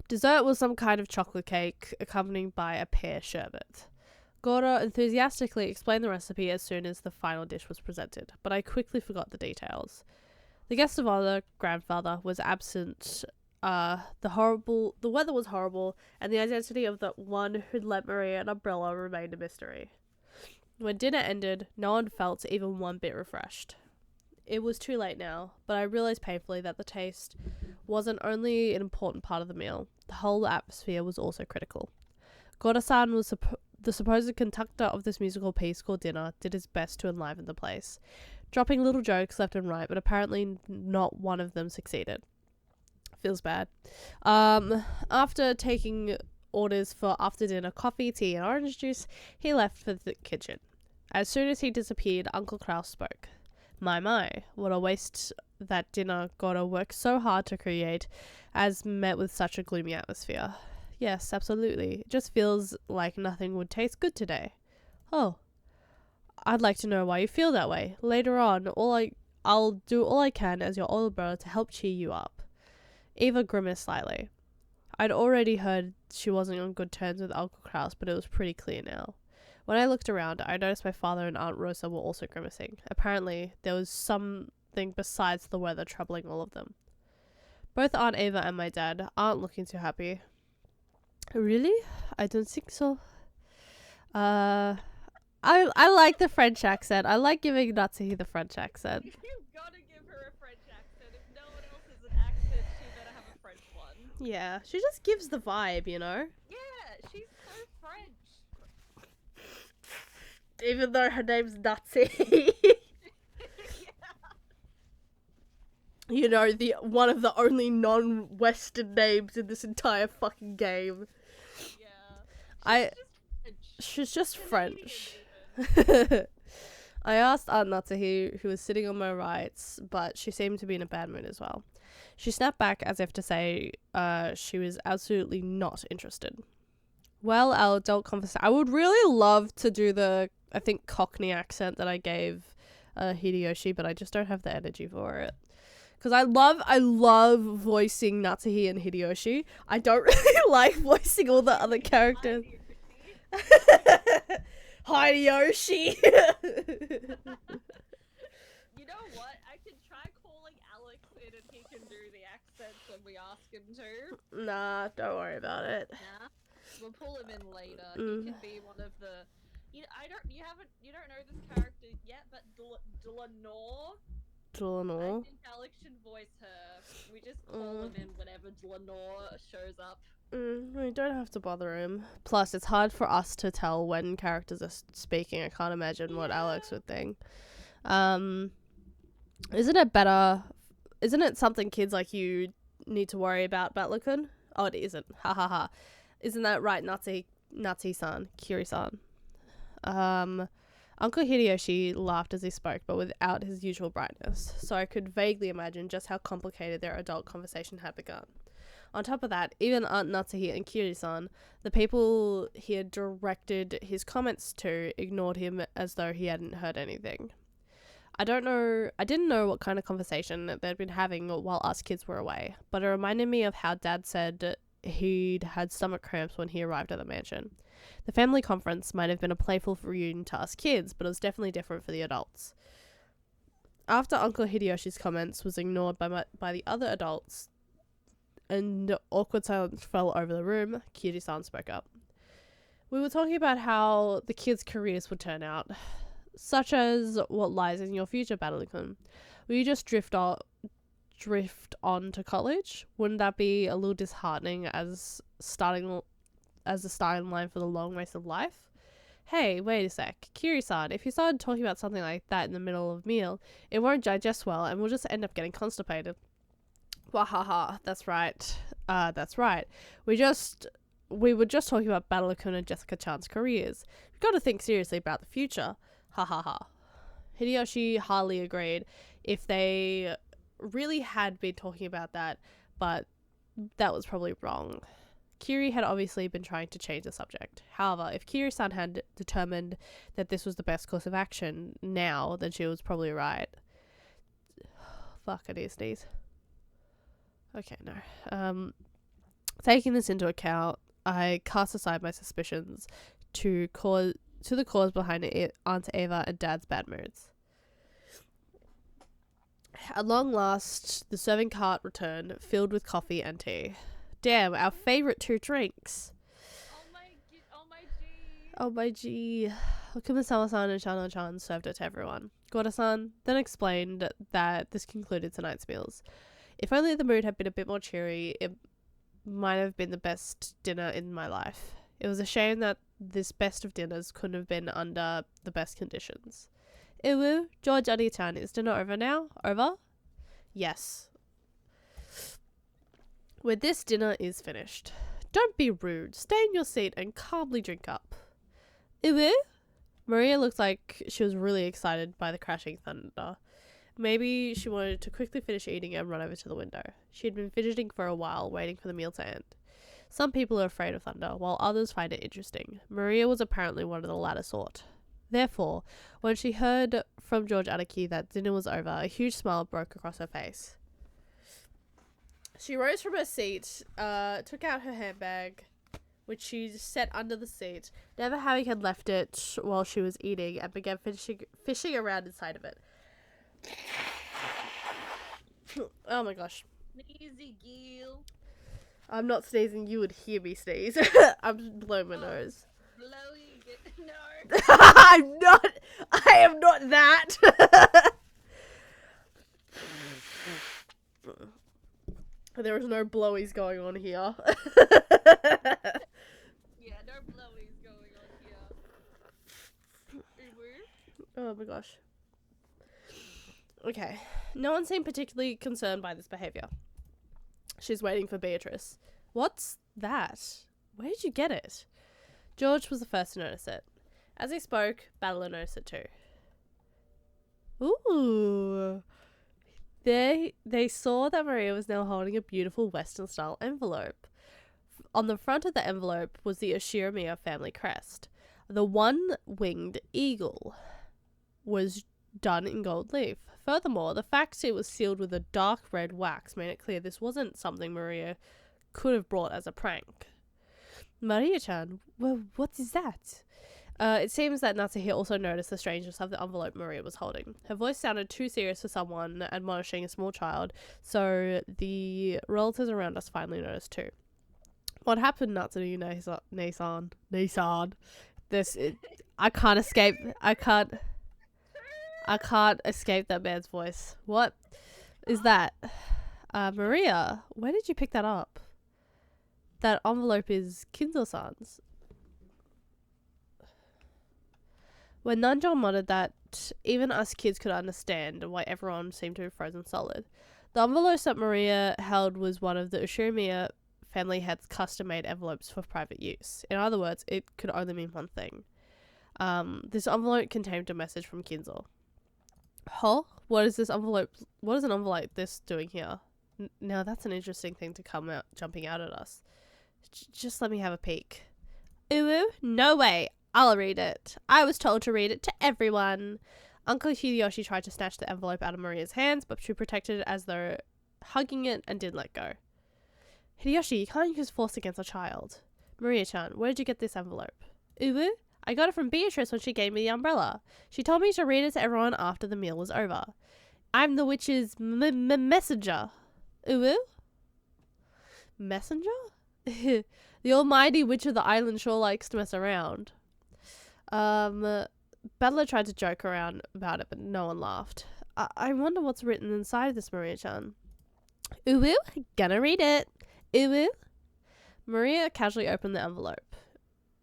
Dessert was some kind of chocolate cake, accompanied by a pear sherbet. Gora enthusiastically explained the recipe as soon as the final dish was presented, but I quickly forgot the details. The guest of honor, grandfather, was absent. The weather was horrible, and the identity of the one who'd lent Maria an umbrella remained a mystery. When dinner ended, no one felt even one bit refreshed. It was too late now, but I realized painfully that the taste wasn't only an important part of the meal. The whole atmosphere was also critical. Gora-san was the supposed conductor of this musical piece called Dinner did his best to enliven the place, dropping little jokes left and right, but apparently not one of them succeeded. Feels bad. After taking orders for after dinner coffee, tea, and orange juice, he left for the kitchen. As soon as he disappeared, Uncle Kraus spoke. My, what a waste that dinner gotta work so hard to create, as met with such a gloomy atmosphere. Yes, absolutely. It just feels like nothing would taste good today. Oh. I'd like to know why you feel that way. Later on, I'll do all I can as your older brother to help cheer you up. Eva grimaced slightly. I'd already heard she wasn't on good terms with Uncle Kraus, but it was pretty clear now. When I looked around, I noticed my father and Aunt Rosa were also grimacing. Apparently, there was something besides the weather troubling all of them. Both Aunt Eva and my dad aren't looking too happy. Really? I don't think so. I like the French accent. I like giving Natsuhi the French accent. You gotta give her a French accent. If no one else has an accent, she better have a French one. Yeah, she just gives the vibe, you know? Yeah, she's so French. Even though her name's Natsuhi. You know, the one of the only non-Western names in this entire fucking game. Yeah. She's just French. I asked Aunt Natsuhi, who was sitting on my right, but she seemed to be in a bad mood as well. She snapped back as if to say she was absolutely not interested. Well, our adult conversation... I would really love to do the, I think, Cockney accent that I gave Hideyoshi, but I just don't have the energy for it. Because I love voicing Natsuhi and Hideyoshi. I don't really like voicing all the other characters. Hideyoshi! You know what? I can try calling Alex in and he can do the accents when we ask him to. Nah, don't worry about it. Nah. We'll pull him in later. Mm. He can be one of the... You don't know this character yet, but Delanor. I think Alex should voice her. We just call him in whenever Delanor shows up. We don't have to bother him. Plus, it's hard for us to tell when characters are speaking. I can't imagine what Alex would think. Isn't it something kids like you need to worry about, Batlakun? Oh, it isn't. Ha ha ha. Isn't that right, Natsuhi-san? Kiri-san. Uncle Hideyoshi laughed as he spoke, but without his usual brightness, so I could vaguely imagine just how complicated their adult conversation had begun. On top of that, even Aunt Natsuhi and Kiri-san, the people he had directed his comments to, ignored him as though he hadn't heard anything. I didn't know what kind of conversation they'd been having while us kids were away, but it reminded me of how Dad said he'd had stomach cramps when he arrived at the mansion. The family conference might have been a playful reunion to us kids, but it was definitely different for the adults. After Uncle Hideyoshi's comments was ignored by the other adults, and awkward silence fell over the room, Kiri-san spoke up. We were talking about how the kids' careers would turn out, such as what lies in your future, Battlecon. Will you just drift on to college? Wouldn't that be a little disheartening as the starting line for the long race of life? Hey, wait a sec. Kiri-san, if you started talking about something like that in the middle of a meal, it won't digest well and we'll just end up getting constipated. Wahaha, that's right. That's right. We were just talking about Battlecon and Jessica-chan's careers. We've got to think seriously about the future. Ha ha ha. Hideyoshi hardly agreed if they really had been talking about that, but that was probably wrong. Kiri had obviously been trying to change the subject. However, if Kiri-san had determined that this was the best course of action now, then she was probably right. Fuck, I need to sneeze. Okay, no. Taking this into account, I cast aside my suspicions to the cause behind Aunt Eva and Dad's bad moods. At long last, the serving cart returned, filled with coffee and tea. Damn, our favourite 2 drinks. Oh my gee. Okuma-sama-san and Shano-chan served it to everyone. Gora-san then explained that this concluded tonight's meals. If only the mood had been a bit more cheery, it might have been the best dinner in my life. It was a shame that this best of dinners couldn't have been under the best conditions. Iwu, George Adi-chan, is dinner over now? Over? Yes. With this, dinner is finished. Don't be rude. Stay in your seat and calmly drink up. Iwu? Maria looked like she was really excited by the crashing thunder. Maybe she wanted to quickly finish eating and run over to the window. She had been fidgeting for a while, waiting for the meal to end. Some people are afraid of thunder, while others find it interesting. Maria was apparently one of the latter sort. Therefore, when she heard from George Adaki that dinner was over, a huge smile broke across her face. She rose from her seat, took out her handbag, which she set under the seat, never having had left it while she was eating, and began fishing around inside of it. Oh my gosh. Sneezy Gil. I'm not sneezing, you would hear me sneeze. I'm just blowing my nose. Blowing it. No. I am not that. There is no blowies going on here. Yeah, no blowies going on here. Oh my gosh. Okay. No one seemed particularly concerned by this behavior. She's waiting for Beatrice. What's that? Where did you get it? George was the first to notice it. As he spoke, Battler noticed it too. Ooh. They saw that Maria was now holding a beautiful Western-style envelope. On the front of the envelope was the Ashiramiya family crest. The one-winged eagle was done in gold leaf. Furthermore, the fact it was sealed with a dark red wax made it clear this wasn't something Maria could have brought as a prank. Maria-chan, well, what is that? It seems that Natsuhi also noticed the strangeness of the envelope Maria was holding. Her voice sounded too serious for someone admonishing a small child, so the relatives around us finally noticed too. What happened, Natsuhi Nisan? I can't escape that man's voice. What is that? Maria, where did you pick that up? That envelope is Kinzo-san's. When Nanjo muttered that even us kids could understand why everyone seemed to be frozen solid. The envelope that Maria held was one of the Ushiramiya family head's custom-made envelopes for private use. In other words, it could only mean one thing. This envelope contained a message from Kinzo. Huh? What is this envelope? What is an envelope this doing here? Now that's an interesting thing to come out, jumping out at us. Just let me have a peek. Uwu? No way. I'll read it. I was told to read it to everyone. Uncle Hideyoshi tried to snatch the envelope out of Maria's hands, but she protected it as though hugging it and didn't let go. Hideyoshi, you can't use force against a child. Maria-chan, where did you get this envelope? Uwu? I got it from Beatrice when she gave me the umbrella. She told me to read it to everyone after the meal was over. I'm the witch's messenger. Uwu? Messenger? The almighty witch of the island sure likes to mess around. Battler tried to joke around about it, but no one laughed. I wonder what's written inside this, Maria-chan. Uwu? Gonna read it. Uwu? Maria casually opened the envelope.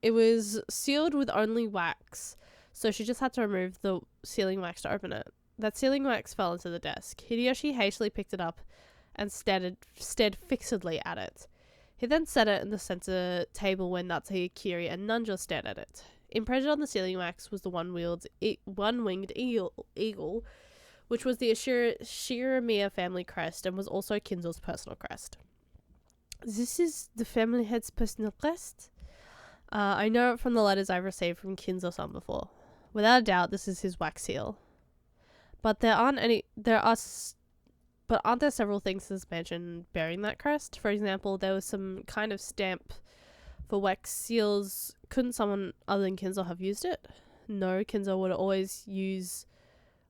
It was sealed with only wax, so she just had to remove the sealing wax to open it. That sealing wax fell into the desk. Hideyoshi hastily picked it up and stared fixedly at it. He then set it in the center table where Natsuhi, Kiri, and Nanjo stared at it. Imprinted on the sealing wax was the one-winged eagle, which was the Shiramiya family crest and was also Kinzo's personal crest. This is the family head's personal crest? I know it from the letters I've received from Kinzo-san before. Without a doubt, this is his wax seal. But aren't there several things as mentioned bearing that crest? For example, there was some kind of stamp for wax seals. Couldn't someone other than Kinzo have used it? No, Kinzo would always use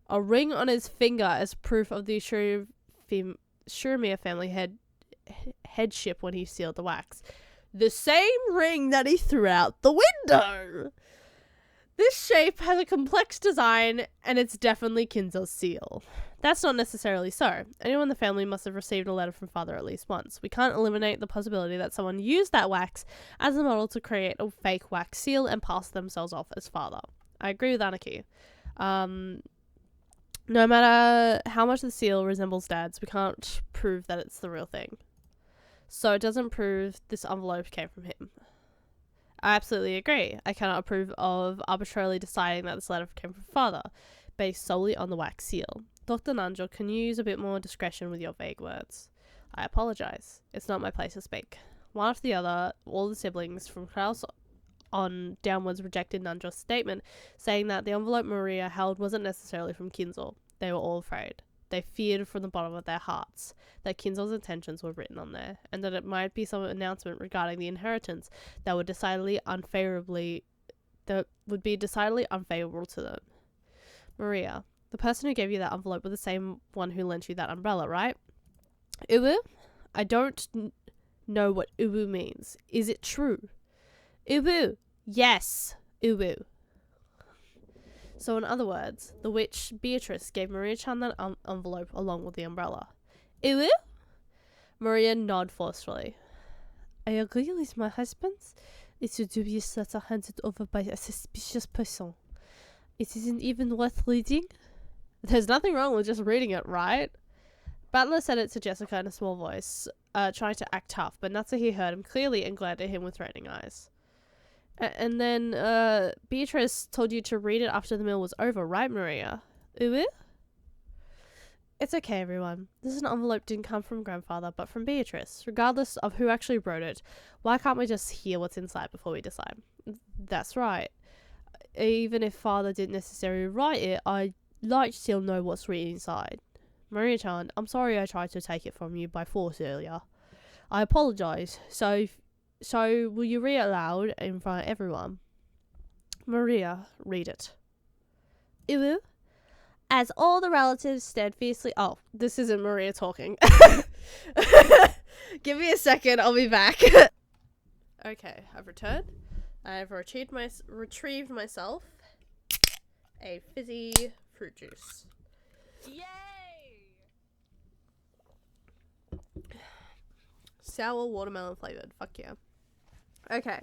a ring on his finger as proof of the Shiramiya family headship when he sealed the wax. The same ring that he threw out the window! This shape has a complex design, and it's definitely Kinzo's seal. That's not necessarily so. Anyone in the family must have received a letter from father at least once. We can't eliminate the possibility that someone used that wax as a model to create a fake wax seal and pass themselves off as father. I agree with Anarchy. No matter how much the seal resembles Dad's, we can't prove that it's the real thing. So it doesn't prove this envelope came from him. I absolutely agree. I cannot approve of arbitrarily deciding that this letter came from father, based solely on the wax seal. Dr. Nanjo, can you use a bit more discretion with your vague words? I apologize. It's not my place to speak. One after the other, all the siblings from Klaus on downwards rejected Nanjo's statement, saying that the envelope Maria held wasn't necessarily from Kinzo. They were all afraid. They feared from the bottom of their hearts that Kinzo's intentions were written on there, and that it might be some announcement regarding the inheritance that would be decidedly unfavorable to them. Maria, the person who gave you that envelope was the same one who lent you that umbrella, right? Uwu? I don't know what Uwu means. Is it true? Uwu! Yes! Uwu. So in other words, the witch Beatrice gave Maria-chan that envelope along with the umbrella. Uwu? Maria nodded forcefully. I agree with my husband. It's a dubious letter handed over by a suspicious person. It isn't even worth reading. There's nothing wrong with just reading it, right? Butler said it to Jessica in a small voice, trying to act tough, but Natsuhi heard him clearly and glared at him with threatening eyes. And then, Beatrice told you to read it after the meal was over, right, Maria? Uwu? It's okay, everyone. This envelope didn't come from Grandfather, but from Beatrice. Regardless of who actually wrote it, why can't we just hear what's inside before we decide? That's right. Even if Father didn't necessarily write it, I'd like to still know what's written inside. Maria-chan, I'm sorry I tried to take it from you by force earlier. I apologize. So, will you read it aloud in front of everyone? Maria, read it. Uwu? As all the relatives stared fiercely... Oh, this isn't Maria talking. Give me a second, I'll be back. Okay, I've returned. I've retrieved myself a fizzy fruit juice. Yay! Sour watermelon flavored. Fuck yeah. Okay.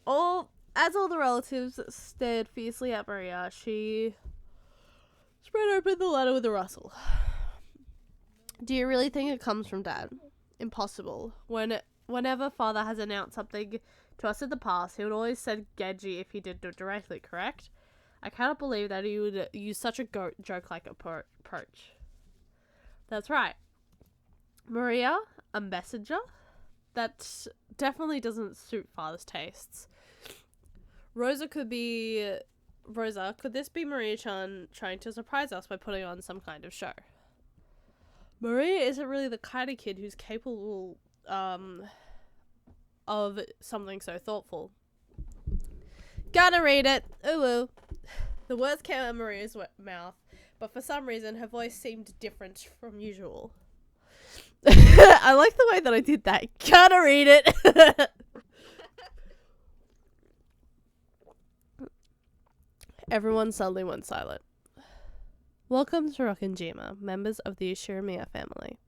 As all the relatives stared fiercely at Maria, she spread open the letter with a rustle. Do you really think it comes from Dad? Impossible. Whenever Father has announced something to us in the past, he would always send Genji if he didn't do it directly, correct? I cannot believe that he would use such a joke-like approach. That's right. Maria, a messenger? That definitely doesn't suit Father's tastes. Rosa, could this be Maria-chan trying to surprise us by putting on some kind of show? Maria isn't really the kind of kid who's capable, of something so thoughtful. Gotta read it. Ooh. The words came out of Maria's mouth, but for some reason her voice seemed different from usual. I like the way that I did that. Gotta read it. Everyone suddenly went silent. Welcome to Rokkenjima, members of the Ishiramiya family.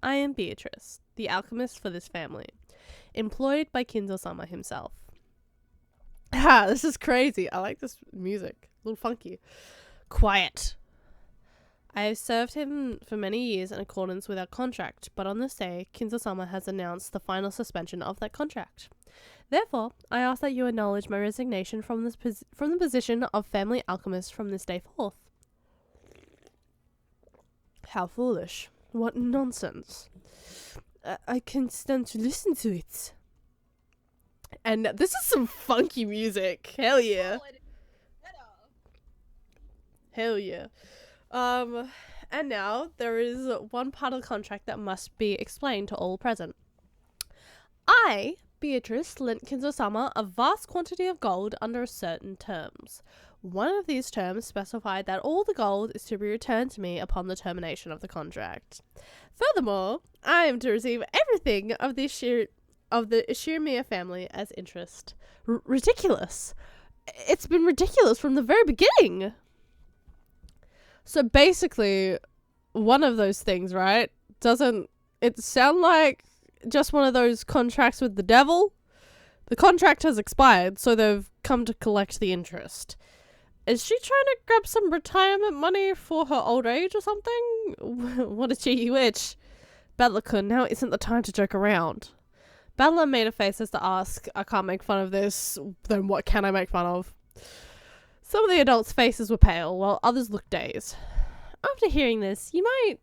I am Beatrice, the alchemist for this family, employed by Kinzo-sama himself. Ah, this is crazy. I like this music. A little funky. Quiet. I have served him for many years in accordance with our contract, but on this day, Kinzo-sama has announced the final suspension of that contract. Therefore, I ask that you acknowledge my resignation from the position of family alchemist from this day forth. How foolish. What nonsense. I can stand to listen to it. And this is some funky music. Hell yeah. Hell yeah. And now there is one part of the contract that must be explained to all present. I, Beatrice, lent Kinzo-sama a vast quantity of gold under certain terms. One of these terms specified that all the gold is to be returned to me upon the termination of the contract. Furthermore, I am to receive everything of the Ishiramiya family as interest. Ridiculous. it's been ridiculous from the very beginning. So basically, one of those things, right? Doesn't it sound like just one of those contracts with the devil? The contract has expired, so they've come to collect the interest. Is she trying to grab some retirement money for her old age or something? What a cheeky witch. Badler-kun, now isn't the time to joke around. Badler made a face as to ask, I can't make fun of this, then what can I make fun of? Some of the adults' faces were pale, while others looked dazed. After hearing this, you may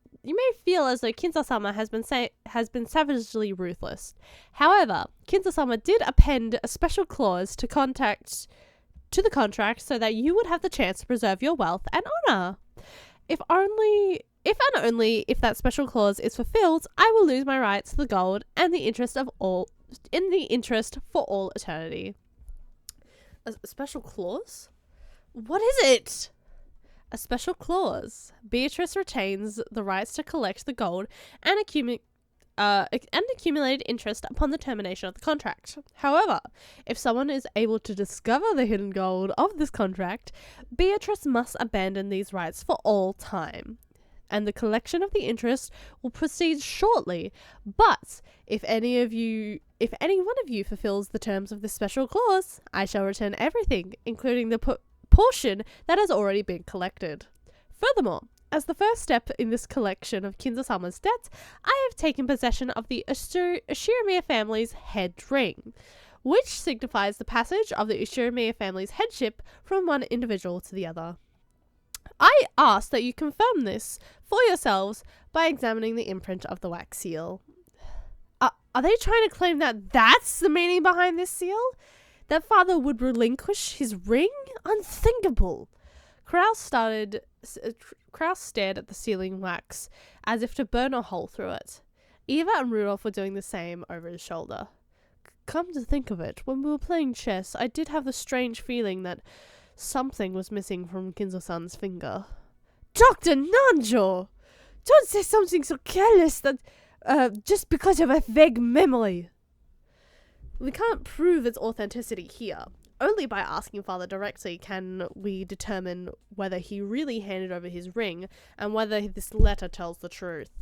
feel as though Kinzo-sama has been savagely ruthless. However, Kinzo-sama did append a special clause to the contract so that you would have the chance to preserve your wealth and honor. If and only if that special clause is fulfilled, I will lose my rights to the gold and the interest for all eternity. A special clause? What is it? A special clause. Beatrice retains the rights to collect the gold and accumulated interest upon the termination of the contract. However, if someone is able to discover the hidden gold of this contract, Beatrice must abandon these rights for all time, and the collection of the interest will proceed shortly. But if any one of you fulfills the terms of this special clause, I shall return everything, including the portion that has already been collected. Furthermore, as the first step in this collection of Kinzo-sama's debt, I have taken possession of the Ushirimiya family's head ring, which signifies the passage of the Ushirimiya family's headship from one individual to the other. I ask that you confirm this for yourselves by examining the imprint of the wax seal. Are they trying to claim that that's the meaning behind this seal? That father would relinquish his ring? Unthinkable. Kraus stared at the sealing wax, as if to burn a hole through it. Eva and Rudolph were doing the same over his shoulder. Come to think of it, when we were playing chess, I did have the strange feeling that something was missing from Kinzo-san's finger. Dr. Nanjo! Don't say something so careless that, just because of a vague memory. We can't prove its authenticity here. Only by asking Father directly can we determine whether he really handed over his ring and whether this letter tells the truth.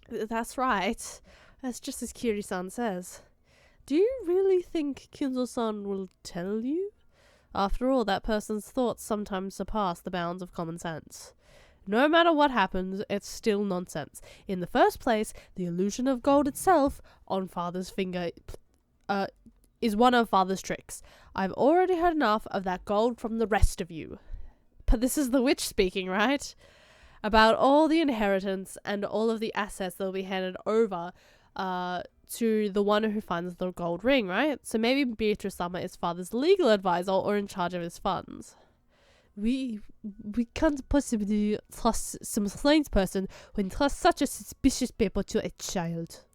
That's right. That's just as Kiri-san says. Do you really think Kinzo-san will tell you? After all, that person's thoughts sometimes surpass the bounds of common sense. No matter what happens, it's still nonsense. In the first place, the illusion of gold itself on Father's finger is one of Father's tricks. I've already had enough of that gold from the rest of you. But this is the witch speaking, right? About all the inheritance and all of the assets that will be handed over to the one who finds the gold ring, right? So maybe Beatrice-sama is Father's legal advisor or in charge of his funds. We can't possibly trust some strange person when trust such a suspicious people to a child.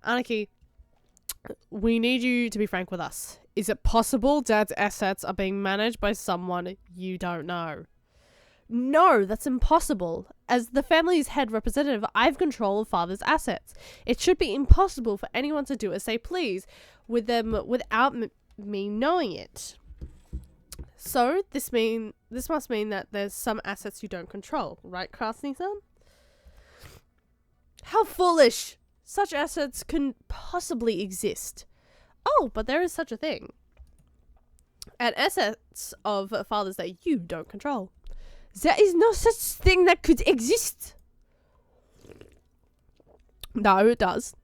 Anarchy, we need you to be frank with us. Is it possible Dad's assets are being managed by someone you don't know? No, that's impossible. As the family's head representative, I have control of Father's assets. It should be impossible for anyone to do as they please with them without me knowing it. So, this must mean that there's some assets you don't control, right, Krasny-san? How foolish! Such assets couldn't possibly exist. Oh, but there is such a thing. And assets of Father's that you don't control. There is no such thing that could exist. No, it does.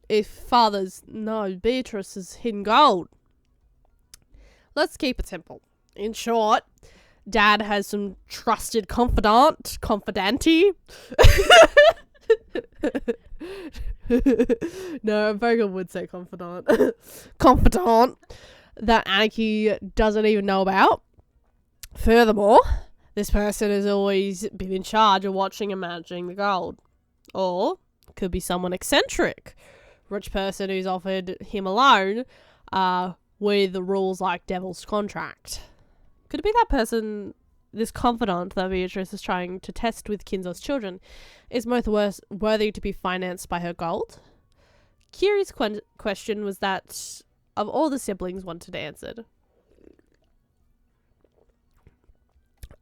If Father's... No, Beatrice's hidden gold. Let's keep it simple. In short, Dad has some trusted confidante. No, Vogel would say confidant. Confidant that Anarchy doesn't even know about. Furthermore, this person has always been in charge of watching and managing the gold. Or could be someone eccentric. Rich person who's offered him a loan with the rules like Devil's Contract. Could it be that person, this confidant that Beatrice is trying to test with Kinzo's children, is most worthy to be financed by her gold? Kiri's question was that of all the siblings wanted answered.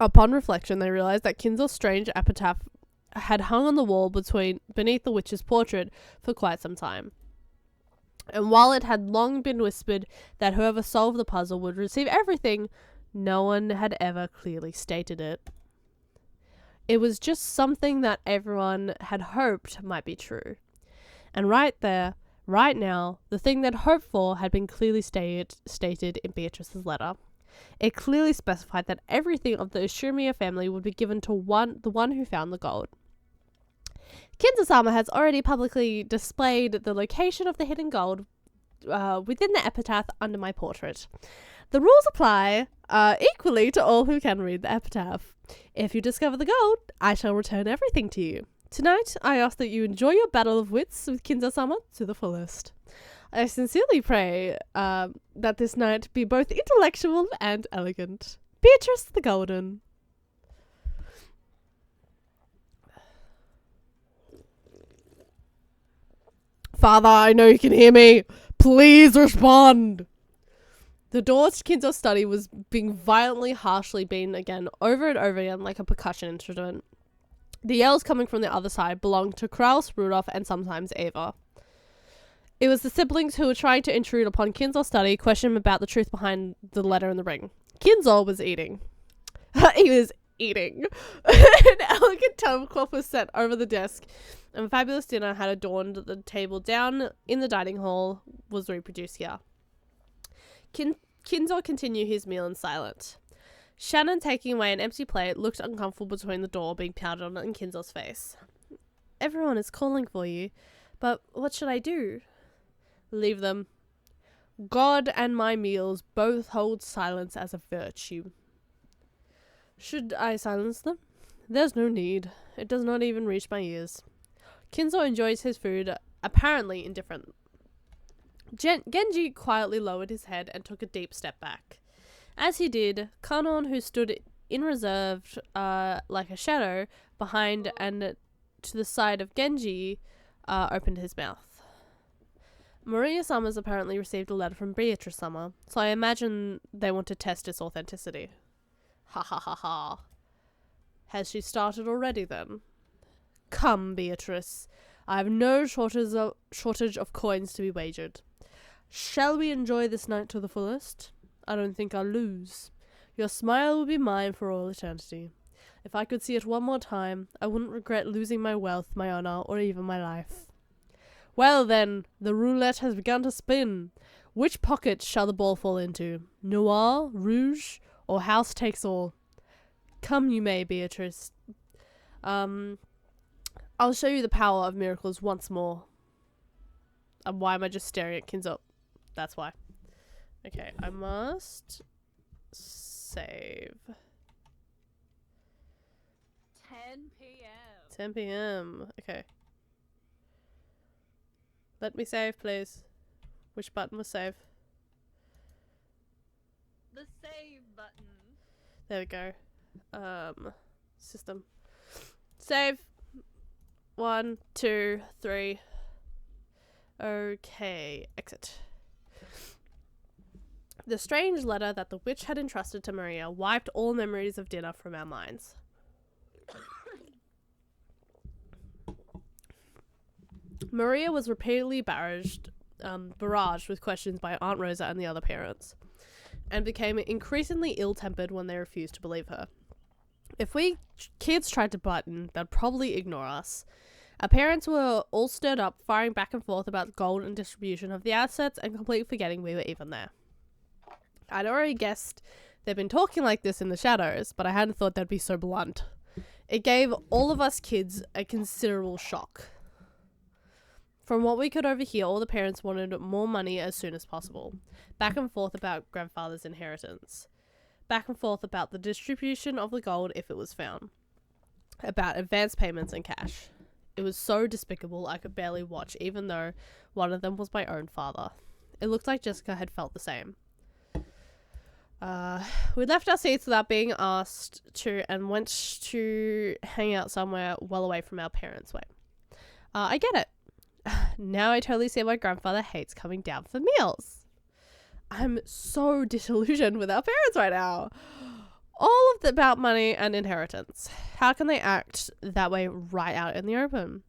Upon reflection, they realized that Kinzel's strange epitaph had hung on the wall beneath the witch's portrait for quite some time. And while it had long been whispered that whoever solved the puzzle would receive everything, no one had ever clearly stated it. It was just something that everyone had hoped might be true. And right there, right now, the thing they'd hoped for had been clearly stated in Beatrice's letter. It clearly specified that everything of the Ushumia family would be given to the one who found the gold. Kinzo-sama has already publicly displayed the location of the hidden gold within the epitaph under my portrait. The rules apply equally to all who can read the epitaph. If you discover the gold, I shall return everything to you. Tonight, I ask that you enjoy your battle of wits with Kinzo-sama to the fullest. I sincerely pray that this night be both intellectual and elegant. Beatrice the Golden. Father, I know you can hear me. Please respond. The door to Kinzo's study was being violently, harshly beaten again, over and over again, like a percussion instrument. The yells coming from the other side belonged to Kraus, Rudolph, and sometimes Ava. It was the siblings who were trying to intrude upon Kinzo's study, question him about the truth behind the letter in the ring. Kinzo was eating. He was eating. An elegant tablecloth was set over the desk, and a fabulous dinner had adorned the table down in the dining hall was reproduced here. Kinzo continued his meal in silence. Shannon, taking away an empty plate, looked uncomfortable between the door being pounded on and Kinzo's face. Everyone is calling for you, but what should I do? Leave them. God and my meals both hold silence as a virtue. Should I silence them? There's no need. It does not even reach my ears. Kinzo enjoys his food, apparently indifferent. Genji quietly lowered his head and took a deep step back. As he did, Kanon, who stood in reserve like a shadow behind and to the side of Genji, opened his mouth. Maria Summers apparently received a letter from Beatrice Summer, so I imagine they want to test its authenticity. Ha ha ha ha. Has she started already then? Come, Beatrice. I have no shortage of coins to be wagered. Shall we enjoy this night to the fullest? I don't think I'll lose. Your smile will be mine for all eternity. If I could see it one more time, I wouldn't regret losing my wealth, my honor, or even my life. Well then, the roulette has begun to spin. Which pocket shall the ball fall into? Noir, Rouge, or House Takes All? Come you may, Beatrice. I'll show you the power of miracles once more. And why am I just staring at Kinzo? That's why. Okay, I must save. 10 p.m. 10 p.m. Okay. Let me save, please. Which button was save? The save button. There we go. System. Save. 1, 2, 3. Okay, exit. The strange letter that the witch had entrusted to Maria wiped all memories of dinner from our minds. Maria was repeatedly barraged with questions by Aunt Rosa and the other parents, and became increasingly ill-tempered when they refused to believe her. If we kids tried to butt in, they'd probably ignore us. Our parents were all stirred up, firing back and forth about gold and distribution of the assets, and completely forgetting we were even there. I'd already guessed they'd been talking like this in the shadows, but I hadn't thought they'd be so blunt. It gave all of us kids a considerable shock. From what we could overhear, all the parents wanted more money as soon as possible. Back and forth about grandfather's inheritance. Back and forth about the distribution of the gold if it was found. About advance payments and cash. It was so despicable I could barely watch, even though one of them was my own father. It looked like Jessica had felt the same. We left our seats without being asked to and went to hang out somewhere well away from our parents' way. I get it. Now I totally see why grandfather hates coming down for meals. I'm so disillusioned with our parents right now. about money and inheritance. How can they act that way right out in the open?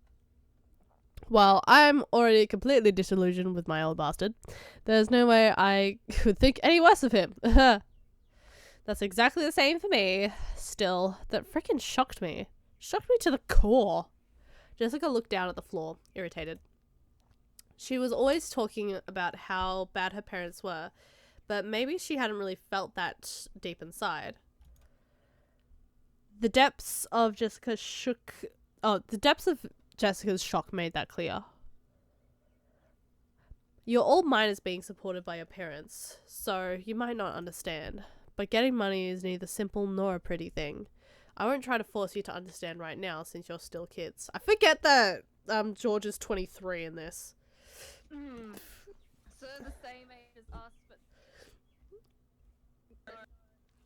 Well, I'm already completely disillusioned with my old bastard. There's no way I could think any worse of him. That's exactly the same for me. Still, that freaking shocked me. Shocked me to the core. Jessica looked down at the floor, irritated. She was always talking about how bad her parents were, but maybe she hadn't really felt that deep inside. The depths of Jessica's shock made that clear. Your old mind is being supported by your parents, so you might not understand. But getting money is neither simple nor a pretty thing. I won't try to force you to understand right now since you're still kids. I forget that George is 23 in this. So the same age as us, but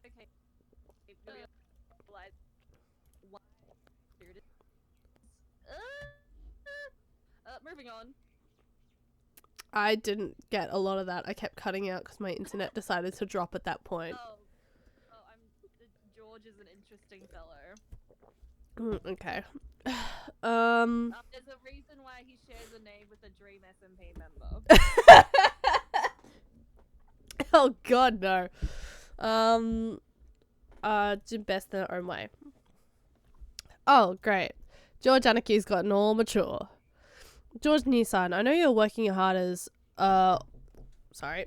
okay. Here it is. Moving on. I didn't get a lot of that. I kept cutting out because my internet decided to drop at that point. George is an interesting fellow. Okay. There's a reason why he shares a name with a Dream SMP member. Oh god, no. Do best in their own way. Oh, great. George Anaki's gotten all mature. George Nissan, I know you're working hard as, sorry.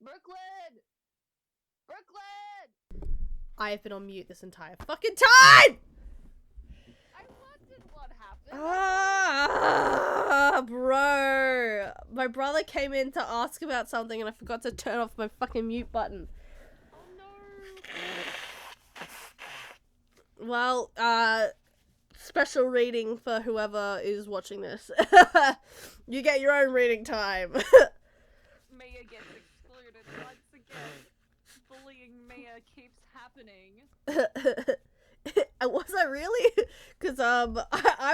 Brooklyn! I have been on mute this entire fucking time! I wondered what happened. Bro. My brother came in to ask about something and I forgot to turn off my fucking mute button. Oh no. Well, special reading for whoever is watching this. You get your own reading time. Mia gets excluded once again. Bullying Mia keeps happening. Was I really? Because I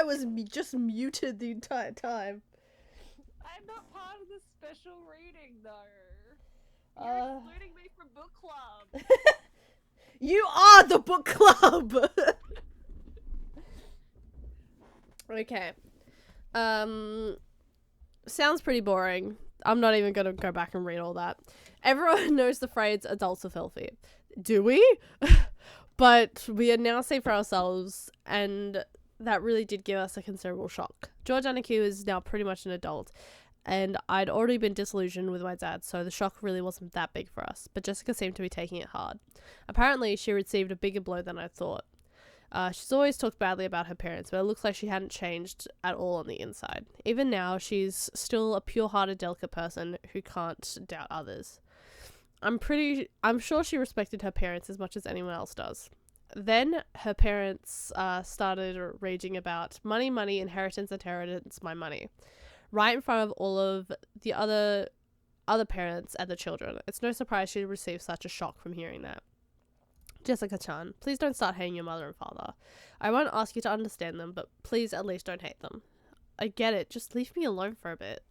was just muted the entire time. I'm not part of the special reading though. You're excluding me from book club. You are the book club. Okay. Sounds pretty boring. I'm not even gonna go back and read all that. Everyone knows the phrase adults are filthy. Do we? But we are now safe for ourselves, and that really did give us a considerable shock. George Anakiu is now pretty much an adult, and I'd already been disillusioned with my dad, so the shock really wasn't that big for us, but Jessica seemed to be taking it hard. Apparently, she received a bigger blow than I thought. She's always talked badly about her parents, but it looks like she hadn't changed at all on the inside. Even now, she's still a pure-hearted, delicate person who can't doubt others. I'm sure she respected her parents as much as anyone else does. Then her parents started raging about money, inheritance, my money, right in front of all of the other parents and the children. It's no surprise she received such a shock from hearing that. Jessica-chan, please don't start hating your mother and father. I won't ask you to understand them, but please at least don't hate them. I get it, just leave me alone for a bit.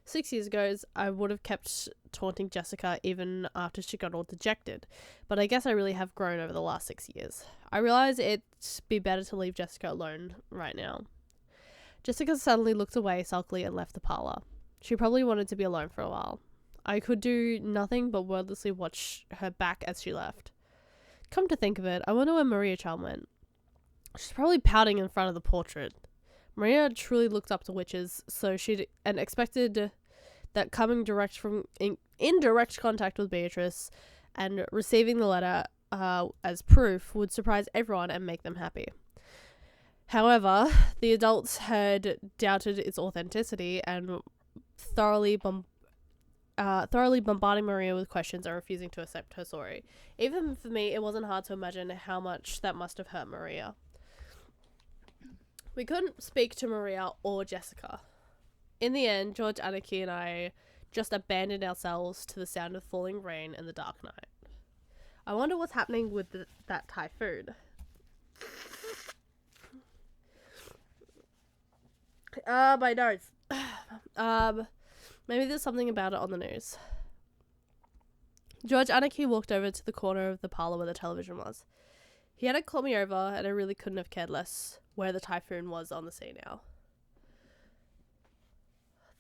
6 years ago, I would have kept taunting Jessica even after she got all dejected, but I guess I really have grown over the last 6 years. I realize it'd be better to leave Jessica alone right now. Jessica suddenly looked away sulkily and left the parlor. She probably wanted to be alone for a while. I could do nothing but wordlessly watch her back as she left. Come to think of it, I wonder where Maria Charm went. She's probably pouting in front of the portrait. Maria truly looked up to witches, so she'd expected that coming direct from in direct contact with Beatrice and receiving the letter as proof would surprise everyone and make them happy. However, the adults had doubted its authenticity and thoroughly bombarding Maria with questions and refusing to accept her story. Even for me, it wasn't hard to imagine how much that must have hurt Maria. We couldn't speak to Maria or Jessica. In the end, George, Anarchy, and I just abandoned ourselves to the sound of falling rain and the dark night. I wonder what's happening with that typhoon. My nose. Maybe there's something about it on the news. George Anarchy walked over to the corner of the parlour where the television was. He hadn't called me over, and I really couldn't have cared less where the typhoon was on the sea now.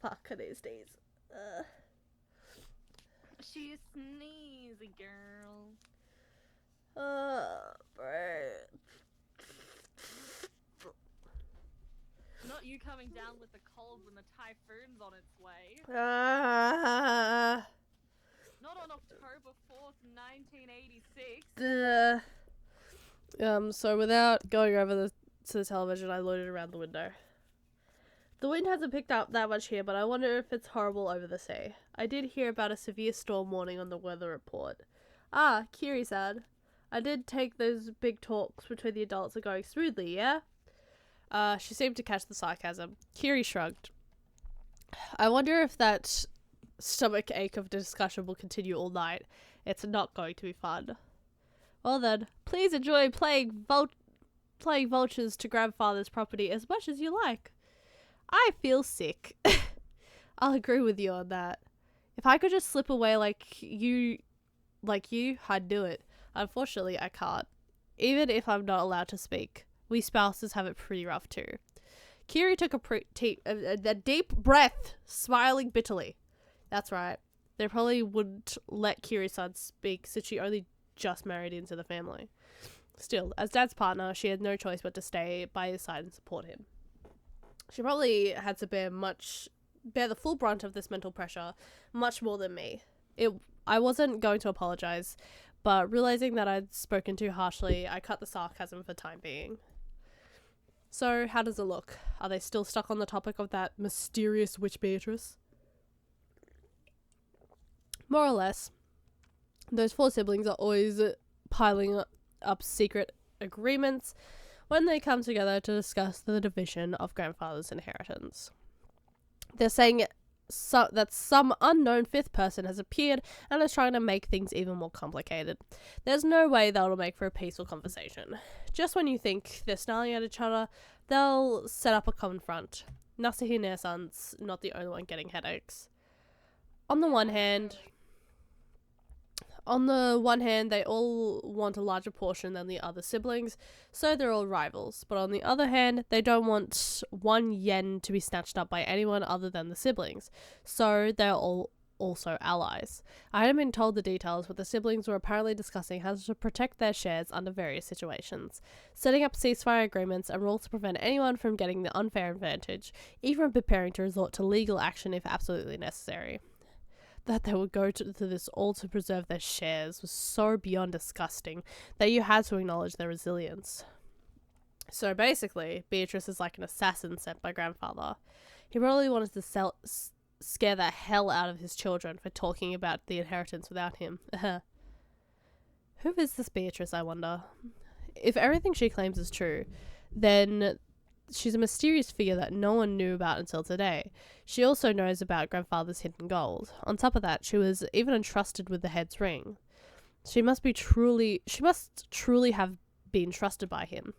Fuck these days. She's sneezy, girl. Bro. Not you coming down with the cold when the typhoon's on its way. Not on October 4th, 1986. So without going over to the television, I loitered around the window. The wind hasn't picked up that much here, but I wonder if it's horrible over the sea. I did hear about a severe storm warning on the weather report. Kiri said. I did take those big talks between the adults are going smoothly, yeah? She seemed to catch the sarcasm. Kiri shrugged. I wonder if that stomach ache of discussion will continue all night. It's not going to be fun. Well then, please enjoy playing vultures to grandfather's property as much as you like. I feel sick. I'll agree with you on that. If I could just slip away like you, I'd do it. Unfortunately, I can't. Even if I'm not allowed to speak. We spouses have it pretty rough too. Kiri took a deep breath, smiling bitterly. That's right. They probably wouldn't let Kiri's son speak since she only just married into the family. Still, as Dad's partner, she had no choice but to stay by his side and support him. She probably had to bear the full brunt of this mental pressure, much more than me. I wasn't going to apologize, but realizing that I'd spoken too harshly, I cut the sarcasm for the time being. So, how does it look? Are they still stuck on the topic of that mysterious witch Beatrice? More or less. Those 4 siblings are always piling up secret agreements when they come together to discuss the division of grandfather's inheritance. They're saying that some unknown 5th person has appeared and is trying to make things even more complicated. There's no way that'll make for a peaceful conversation. Just when you think they're snarling at each other, they'll set up a common front. Nasuhi and their son's not the only one getting headaches. On the one hand, they all want a larger portion than the other siblings, so they're all rivals. But on the other hand, they don't want 1 yen to be snatched up by anyone other than the siblings, so they're all also allies. I hadn't been told the details, but the siblings were apparently discussing how to protect their shares under various situations, setting up ceasefire agreements and rules to prevent anyone from getting the unfair advantage, even preparing to resort to legal action if absolutely necessary. That they would go to this all to preserve their shares was so beyond disgusting that you had to acknowledge their resilience. So basically, Beatrice is like an assassin sent by grandfather. He probably wanted to scare the hell out of his children for talking about the inheritance without him. Who is this Beatrice, I wonder? If everything she claims is true, then she's a mysterious figure that no one knew about until today. She also knows about grandfather's hidden gold. On top of that, she was even entrusted with the head's ring. She must truly have been trusted by him.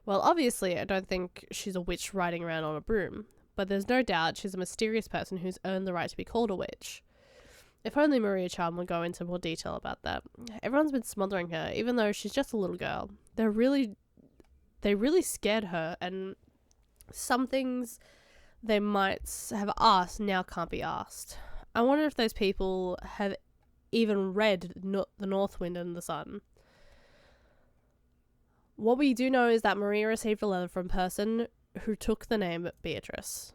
Well, obviously, I don't think she's a witch riding around on a broom, but there's no doubt she's a mysterious person who's earned the right to be called a witch. If only Maria Charm would go into more detail about that. Everyone's been smothering her, even though she's just a little girl. They really scared her, and some things they might have asked now can't be asked. I wonder if those people have even read The North Wind and the Sun. What we do know is that Maria received a letter from a person who took the name Beatrice.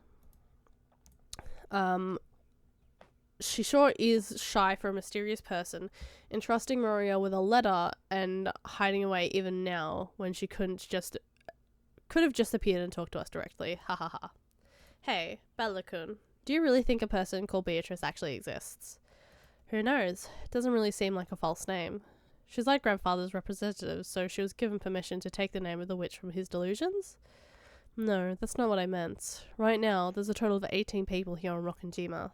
She sure is shy for a mysterious person, entrusting Maria with a letter and hiding away even now when she could have just appeared and talked to us directly. Ha ha ha. Hey, Bella-kun, do you really think a person called Beatrice actually exists? Who knows? It doesn't really seem like a false name. She's like grandfather's representative, so she was given permission to take the name of the witch from his delusions? No, that's not what I meant. Right now, there's a total of 18 people here on Rokkenjima.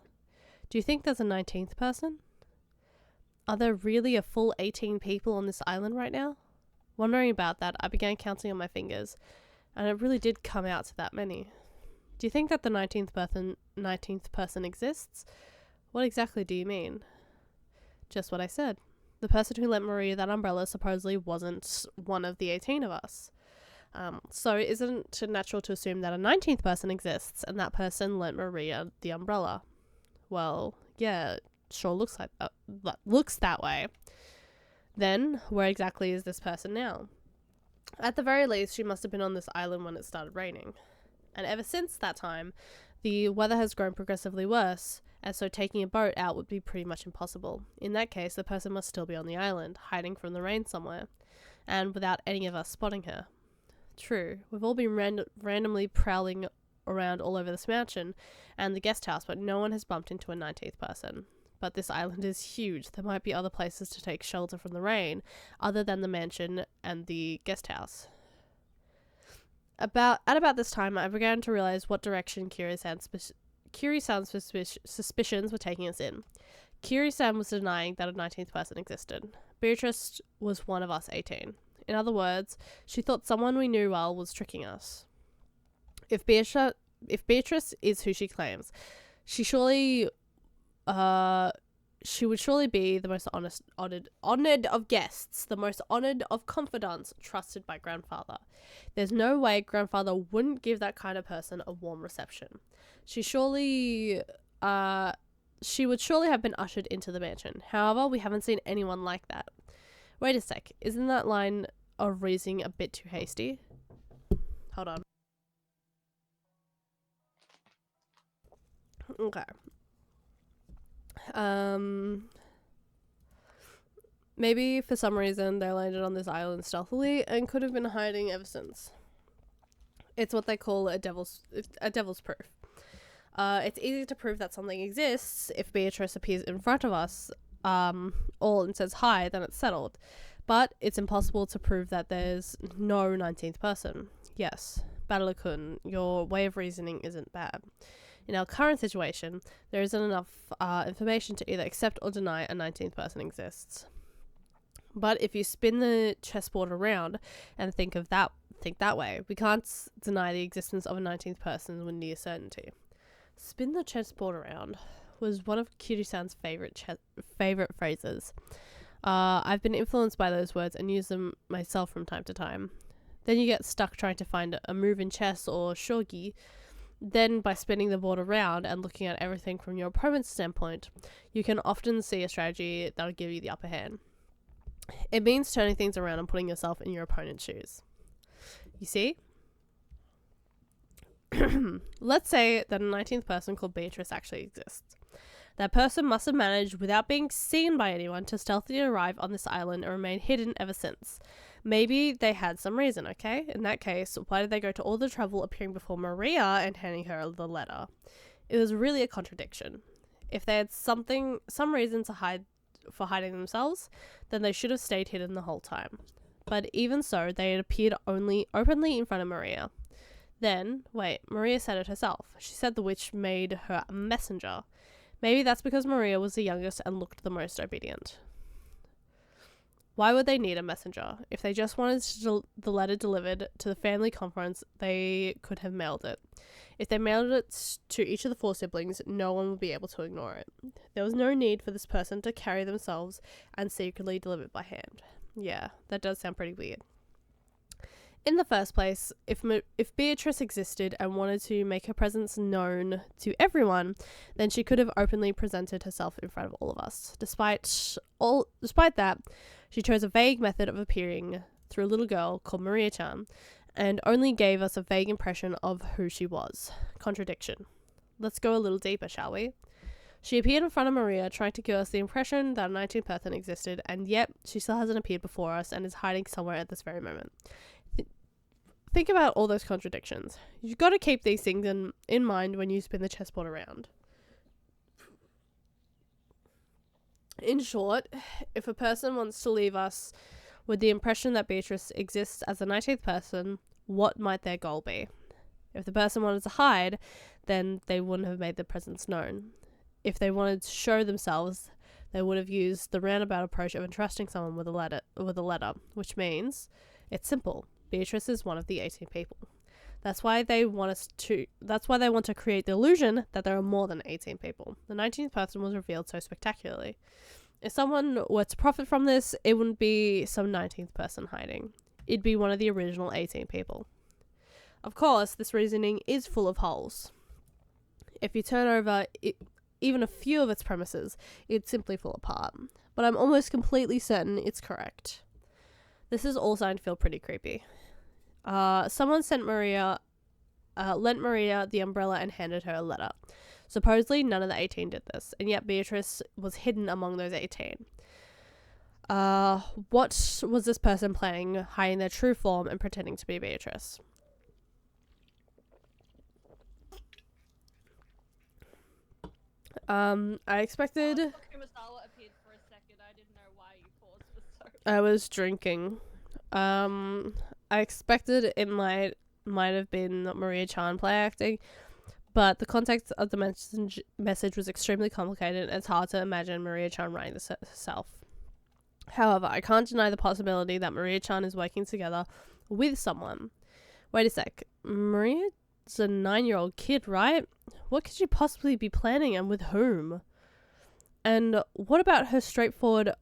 Do you think there's a 19th person? Are there really a full 18 people on this island right now? Wondering about that, I began counting on my fingers, and it really did come out to that many. Do you think that the 19th person exists? What exactly do you mean? Just what I said. The person who lent Maria that umbrella supposedly wasn't one of the 18 of us. So isn't it natural to assume that a 19th person exists, and that person lent Maria the umbrella? Well, yeah, it sure looks like looks that way. Then, where exactly is this person now? At the very least, she must have been on this island when it started raining. And ever since that time, the weather has grown progressively worse, and so taking a boat out would be pretty much impossible. In that case, the person must still be on the island, hiding from the rain somewhere, and without any of us spotting her. True, we've all been randomly prowling around all over this mansion and the guest house, but no one has bumped into a 19th person. But this island is huge. There might be other places to take shelter from the rain other than the mansion and the guest house. At about this time, I began to realize what direction Kiri-san's suspicions were taking us in. Kiri-san was denying that a 19th person existed. Beatrice was one of us 18. In other words, she thought someone we knew well was tricking us. If Beatrice is who she claims, she would surely be the most honored of guests, the most honored of confidants, trusted by grandfather. There's no way grandfather wouldn't give that kind of person a warm reception. She would surely have been ushered into the mansion. However, we haven't seen anyone like that. Wait a sec, isn't that line of reasoning a bit too hasty? Hold on. Okay. Maybe for some reason they landed on this island stealthily and could have been hiding ever since. It's what they call a devil's proof. It's easy to prove that something exists if Beatrice appears in front of us, all and says hi, then it's settled. But it's impossible to prove that there's no 19th person. Yes, Bella-kun, your way of reasoning isn't bad. In our current situation, there isn't enough information to either accept or deny a 19th person exists. But if you spin the chessboard around and think that way, we can't deny the existence of a 19th person with near certainty. Spin the chessboard around was one of Kiri-san's favorite phrases. I've been influenced by those words and use them myself from time to time. Then you get stuck trying to find a move in chess or shogi. Then, by spinning the board around and looking at everything from your opponent's standpoint, you can often see a strategy that'll give you the upper hand. It means turning things around and putting yourself in your opponent's shoes. You see? Let's say that a 19th person called Beatrice actually exists. That person must have managed, without being seen by anyone, to stealthily arrive on this island and remain hidden ever since. Maybe they had some reason, okay? In that case, why did they go to all the trouble appearing before Maria and handing her the letter? It was really a contradiction. If they had some reason to hiding themselves, then they should have stayed hidden the whole time. But even so, they had appeared only openly in front of Maria. Then, wait, Maria said it herself. She said the witch made her a messenger. Maybe that's because Maria was the youngest and looked the most obedient. Why would they need a messenger? If they just wanted the letter delivered to the family conference, they could have mailed it. If they mailed it to each of the 4 siblings, no one would be able to ignore it. There was no need for this person to carry themselves and secretly deliver it by hand. Yeah, that does sound pretty weird. In the first place, if Beatrice existed and wanted to make her presence known to everyone, then she could have openly presented herself in front of all of us. Despite that, she chose a vague method of appearing through a little girl called Maria-chan, and only gave us a vague impression of who she was. Contradiction. Let's go a little deeper, shall we? She appeared in front of Maria, trying to give us the impression that a 19th person existed, and yet she still hasn't appeared before us and is hiding somewhere at this very moment. Think about all those contradictions. You've got to keep these things in mind when you spin the chessboard around. In short, if a person wants to leave us with the impression that Beatrice exists as a 19th person, what might their goal be? If the person wanted to hide, then they wouldn't have made their presence known. If they wanted to show themselves, they would have used the roundabout approach of entrusting someone with a letter, which means it's simple. Beatrice is one of the 18 people. That's why they want to create the illusion that there are more than 18 people. The 19th person was revealed so spectacularly. If someone were to profit from this, it wouldn't be some 19th person hiding. It'd be one of the original 18 people. Of course, this reasoning is full of holes. If you turn over even a few of its premises, it'd simply fall apart. But I'm almost completely certain it's correct. This is all starting to feel pretty creepy. Someone lent Maria the umbrella and handed her a letter. Supposedly, none of the 18 did this, and yet Beatrice was hidden among those 18. What was this person planning, hiding their true form and pretending to be Beatrice? I expected... Kumasawa appeared for a second. I didn't know why you paused for so long. I was drinking. I expected it might have been Maria-chan play acting, but the context of the message was extremely complicated, and it's hard to imagine Maria-chan writing this herself. However, I can't deny the possibility that Maria-chan is working together with someone. Wait a sec. Maria's a 9-year-old kid, right? What could she possibly be planning, and with whom? And what about her straightforward,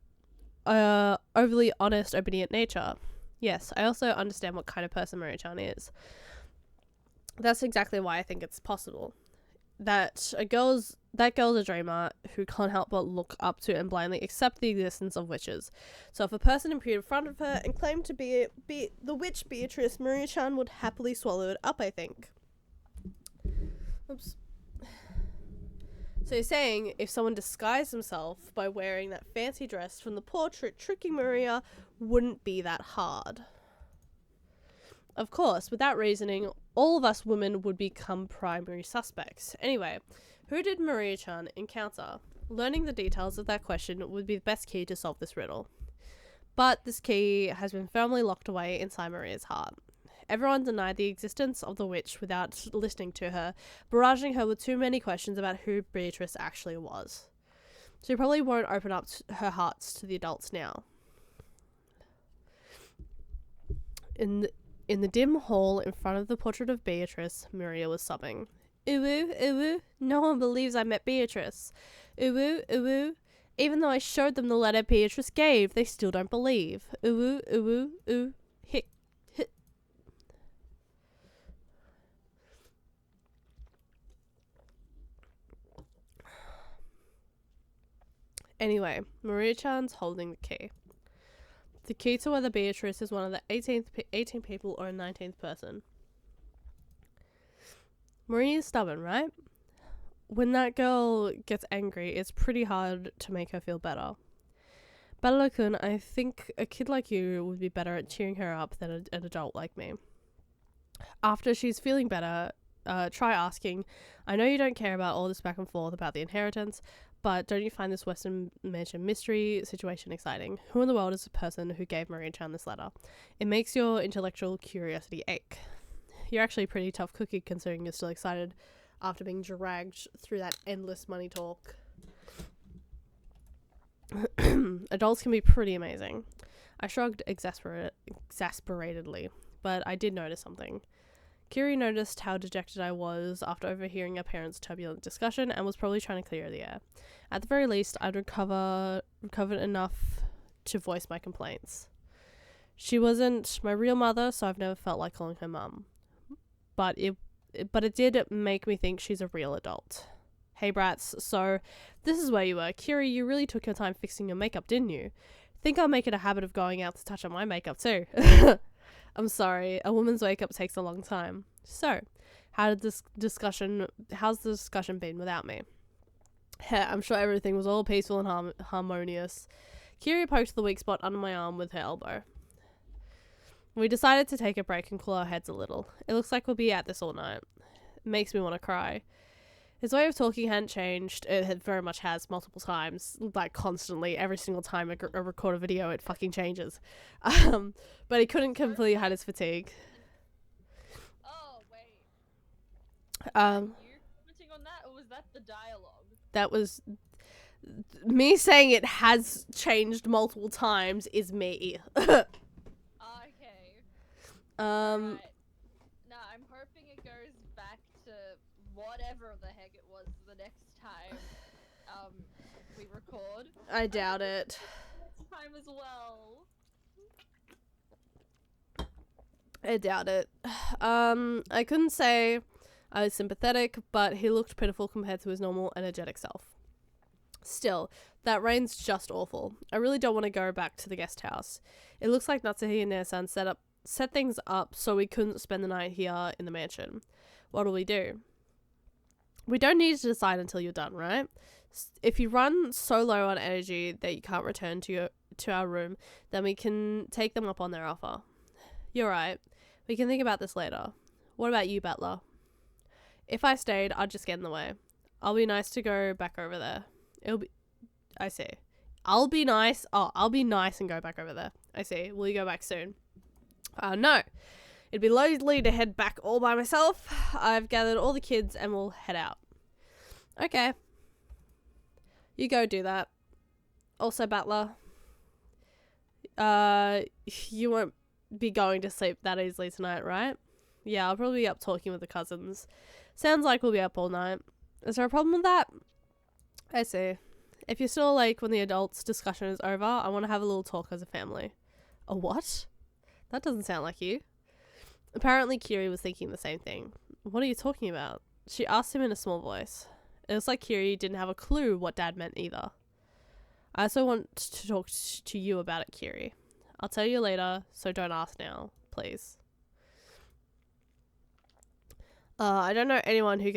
overly honest, obedient nature? Yes, I also understand what kind of person Maria-chan is. That's exactly why I think it's possible. That girl's a dreamer who can't help but look up to and blindly accept the existence of witches. So if a person appeared in front of her and claimed to be the witch Beatrice, Maria-chan would happily swallow it up, I think. Oops. So you're saying if someone disguised himself by wearing that fancy dress from the portrait tricking Maria wouldn't be that hard. Of course, with that reasoning, all of us women would become primary suspects. Anyway, who did Maria-chan encounter? Learning the details of that question would be the best key to solve this riddle. But this key has been firmly locked away inside Maria's heart. Everyone denied the existence of the witch without listening to her, barraging her with too many questions about who Beatrice actually was. She probably won't open up her hearts to the adults now. In the dim hall in front of the portrait of Beatrice, Maria was sobbing. Uwu, uwu, no one believes I met Beatrice. Uwu, uwu, even though I showed them the letter Beatrice gave, they still don't believe. Uwu, uwu, uwu, hic, hit. Anyway, Maria-chan's holding the key. The key to whether Beatrice is one of the 18 people or a 19th person. Maria is stubborn, right? When that girl gets angry, it's pretty hard to make her feel better. Badalo-kun, I think a kid like you would be better at cheering her up than an adult like me. After she's feeling better, try asking, I know you don't care about all this back and forth about the inheritance, but don't you find this Western Mansion mystery situation exciting? Who in the world is the person who gave Maria-chan this letter? It makes your intellectual curiosity ache. You're actually a pretty tough cookie considering you're still excited after being dragged through that endless money talk. Adults can be pretty amazing. I shrugged exasperatedly, but I did notice something. Kiri noticed how dejected I was after overhearing our parents' turbulent discussion and was probably trying to clear the air. At the very least, I'd recovered enough to voice my complaints. She wasn't my real mother, so I've never felt like calling her mum. But it did make me think she's a real adult. Hey brats, so this is where you were. Kiri, you really took your time fixing your makeup, didn't you? Think I'll make it a habit of going out to touch up my makeup too. I'm sorry, a woman's makeup takes a long time. So, how's the discussion been without me? I'm sure everything was all peaceful and harmonious. Kiri poked the weak spot under my arm with her elbow. We decided to take a break and cool our heads a little. It looks like we'll be at this all night. It makes me want to cry. His way of talking hadn't changed. It very much has, multiple times. Like, constantly. Every single time I record a video, it fucking changes. But he couldn't completely hide his fatigue. Oh, wait. You commenting on that, or was that the dialogue? That was... Me saying it has changed multiple times is me. Okay. Right. No, I'm hoping it goes back to whatever the heck it was the next time we record. I doubt it. Next time as well. I doubt it. I couldn't say I was sympathetic, but he looked pitiful compared to his normal energetic self. Still, that rain's just awful. I really don't want to go back to the guest house. It looks like Natsuhi and their son set things up so we couldn't spend the night here in the mansion. What'll we do? We don't need to decide until you're done, right? If you run so low on energy that you can't return to our room, then we can take them up on their offer. You're right. We can think about this later. What about you, Butler? If I stayed, I'd just get in the way. I'll be nice to go back over there. I see. I'll be nice and go back over there. I see. Will you go back soon? No. It'd be lonely to head back all by myself. I've gathered all the kids and we'll head out. Okay. You go do that. Also, Butler. You won't be going to sleep that easily tonight, right? Yeah, I'll probably be up talking with the cousins. Sounds like we'll be up all night. Is there a problem with that? I see. If you're still awake when the adults' discussion is over, I want to have a little talk as a family. A what? That doesn't sound like you. Apparently Kiri was thinking the same thing. What are you talking about? She asked him in a small voice. It was like Kiri didn't have a clue what Dad meant either. I also want to talk to you about it, Kiri. I'll tell you later, so don't ask now, please. I don't know anyone who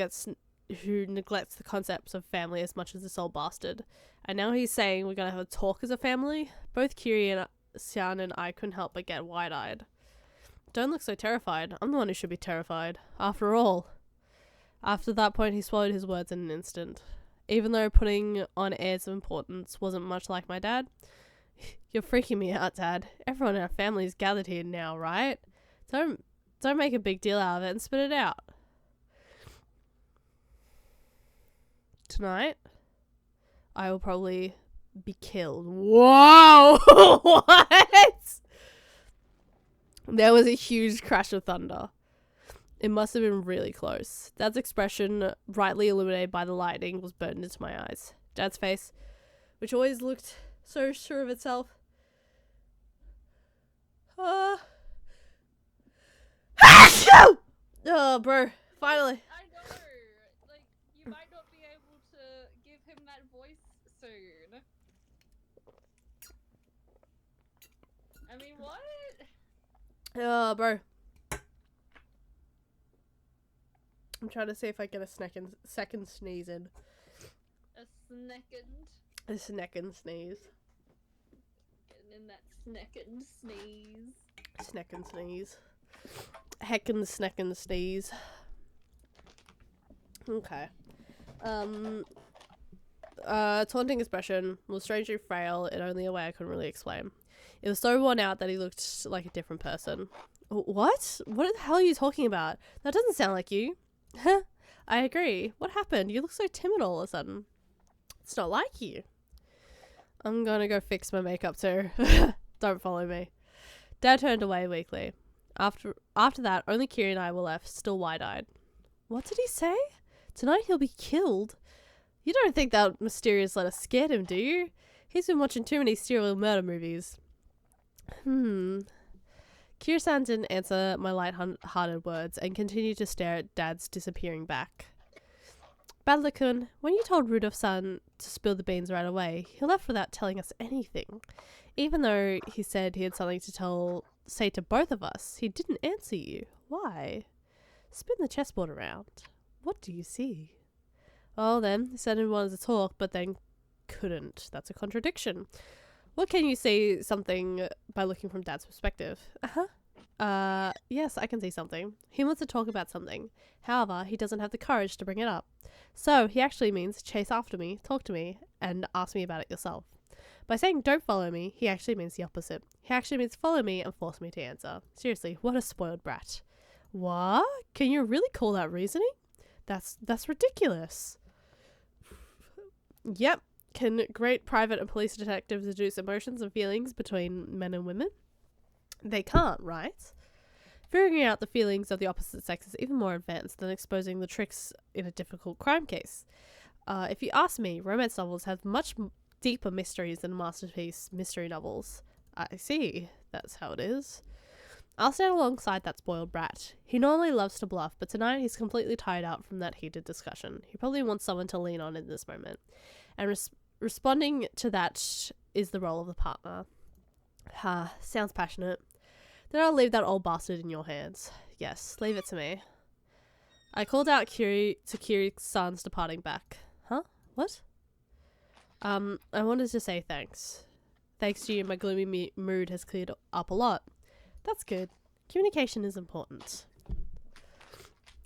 neglects the concepts of family as much as this old bastard. And now he's saying we're gonna have a talk as a family? Both Kiri and Xian and I couldn't help but get wide-eyed. Don't look so terrified. I'm the one who should be terrified. After all. After that point, he swallowed his words in an instant. Even though putting on airs of importance wasn't much like my dad. You're freaking me out, Dad. Everyone in our family is gathered here now, right? Don't make a big deal out of it and spit it out. Tonight, I will probably be killed. Whoa! What? There was a huge crash of thunder. It must have been really close. Dad's expression, brightly illuminated by the lightning, was burned into my eyes. Dad's face, which always looked so sure of itself. Oh, bro, finally. I know. Like, you might not be able to give him that voice soon. I mean, what? Oh, bro. I'm trying to see if I get a second sneeze in. A sneckend? A second sneeze. Getting in that sneckend sneeze. Sneckend sneeze. Heckin' sneckend sneeze. Okay. Taunting expression was strangely frail in only a way I couldn't really explain. It was so worn out that he looked like a different person. What? What the hell are you talking about? That doesn't sound like you. Huh? I agree. What happened? You look so timid all of a sudden. It's not like you. I'm gonna go fix my makeup too. Don't follow me. Dad turned away weakly. After that, only Kiri and I were left, still wide-eyed. What did he say? Tonight he'll be killed? You don't think that mysterious letter scared him, do you? He's been watching too many serial murder movies. Kiryu-san didn't answer my light-hearted words and continued to stare at Dad's disappearing back. Battler-kun, when you told Rudolph-san to spill the beans right away, he left without telling us anything. Even though he said he had something to say to both of us, he didn't answer you. Why? Spin the chessboard around. What do you see? Well then, he said he wanted to talk, but then couldn't. That's a contradiction. What can you see something by looking from Dad's perspective? Yes, I can see something. He wants to talk about something. However, he doesn't have the courage to bring it up. So, he actually means chase after me, talk to me, and ask me about it yourself. By saying don't follow me, he actually means the opposite. He actually means follow me and force me to answer. Seriously, what a spoiled brat. What? Can you really call that reasoning? That's ridiculous. Yep. Can great private and police detectives deduce emotions and feelings between men and women? They can't, right? Figuring out the feelings of the opposite sex is even more advanced than exposing the tricks in a difficult crime case. If you ask me, romance novels have much deeper mysteries than masterpiece mystery novels. I see. That's how it is. I'll stand alongside that spoiled brat. He normally loves to bluff, but tonight he's completely tired out from that heated discussion. He probably wants someone to lean on in this moment. And responding to that is the role of the partner. Sounds passionate. Then I'll leave that old bastard in your hands. Yes, leave it to me. I called out Kiryu-san's departing back. Huh? What? I wanted to say thanks. Thanks to you, my gloomy mood has cleared up a lot. That's good. Communication is important.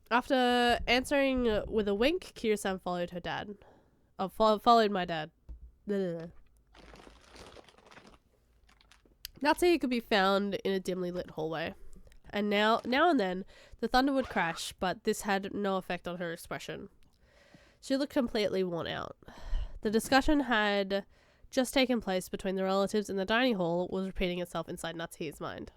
After answering with a wink, Kiryu-san followed her dad. Followed my dad. Natsuki could be found in a dimly lit hallway. And now and then, the thunder would crash, but this had no effect on her expression. She looked completely worn out. The discussion had just taken place between the relatives in the dining hall was repeating itself inside Natsuki's mind.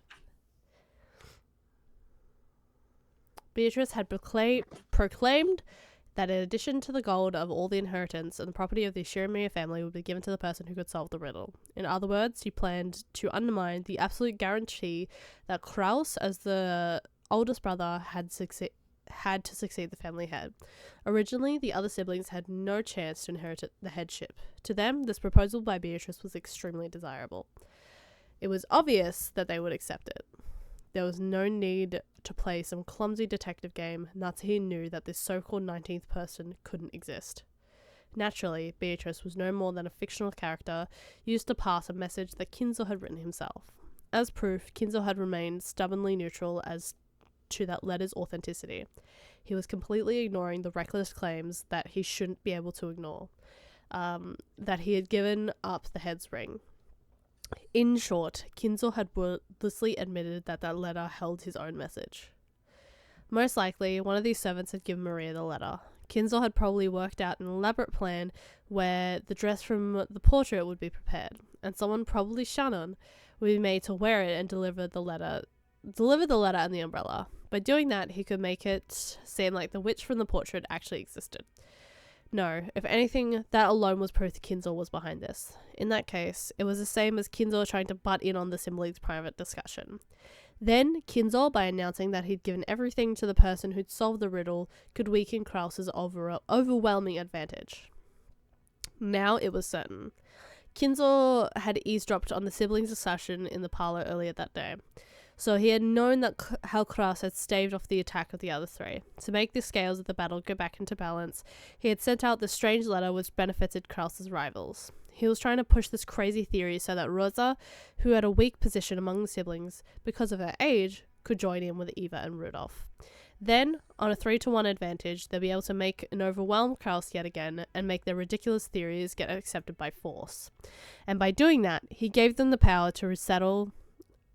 Beatrice had proclaimed that in addition to the gold of all the inheritance and the property of the Shiramiya family would be given to the person who could solve the riddle. In other words, she planned to undermine the absolute guarantee that Kraus, as the oldest brother, had to succeed the family head. Originally, the other siblings had no chance to inherit the headship. To them, this proposal by Beatrice was extremely desirable. It was obvious that they would accept it. There was no need to play some clumsy detective game. Natsuki knew that this so-called 19th person couldn't exist. Naturally, Beatrice was no more than a fictional character used to pass a message that Kinzo had written himself. As proof, Kinzo had remained stubbornly neutral as to that letter's authenticity. He was completely ignoring the reckless claims that he shouldn't be able to ignore. That he had given up the head's ring. In short, Kinzo had wordlessly admitted that that letter held his own message. Most likely, one of these servants had given Maria the letter. Kinzo had probably worked out an elaborate plan where the dress from the portrait would be prepared, and someone, probably Shannon, would be made to wear it and deliver the letter and the umbrella. By doing that, he could make it seem like the witch from the portrait actually existed. No, if anything, that alone was proof that Kinzo was behind this. In that case, it was the same as Kinzo trying to butt in on the siblings' private discussion. Then, Kinzo, by announcing that he'd given everything to the person who'd solved the riddle, could weaken Kraus's overwhelming advantage. Now it was certain. Kinzo had eavesdropped on the siblings' discussion in the parlor earlier that day. So he had known that how Kraus had staved off the attack of the other three. To make the scales of the battle go back into balance, he had sent out the strange letter which benefited Kraus's rivals. He was trying to push this crazy theory so that Rosa, who had a weak position among the siblings because of her age, could join in with Eva and Rudolph. Then, on a 3-to-1 advantage, they'd be able to make an overwhelmed Kraus yet again and make their ridiculous theories get accepted by force. And by doing that, he gave them the power to resettle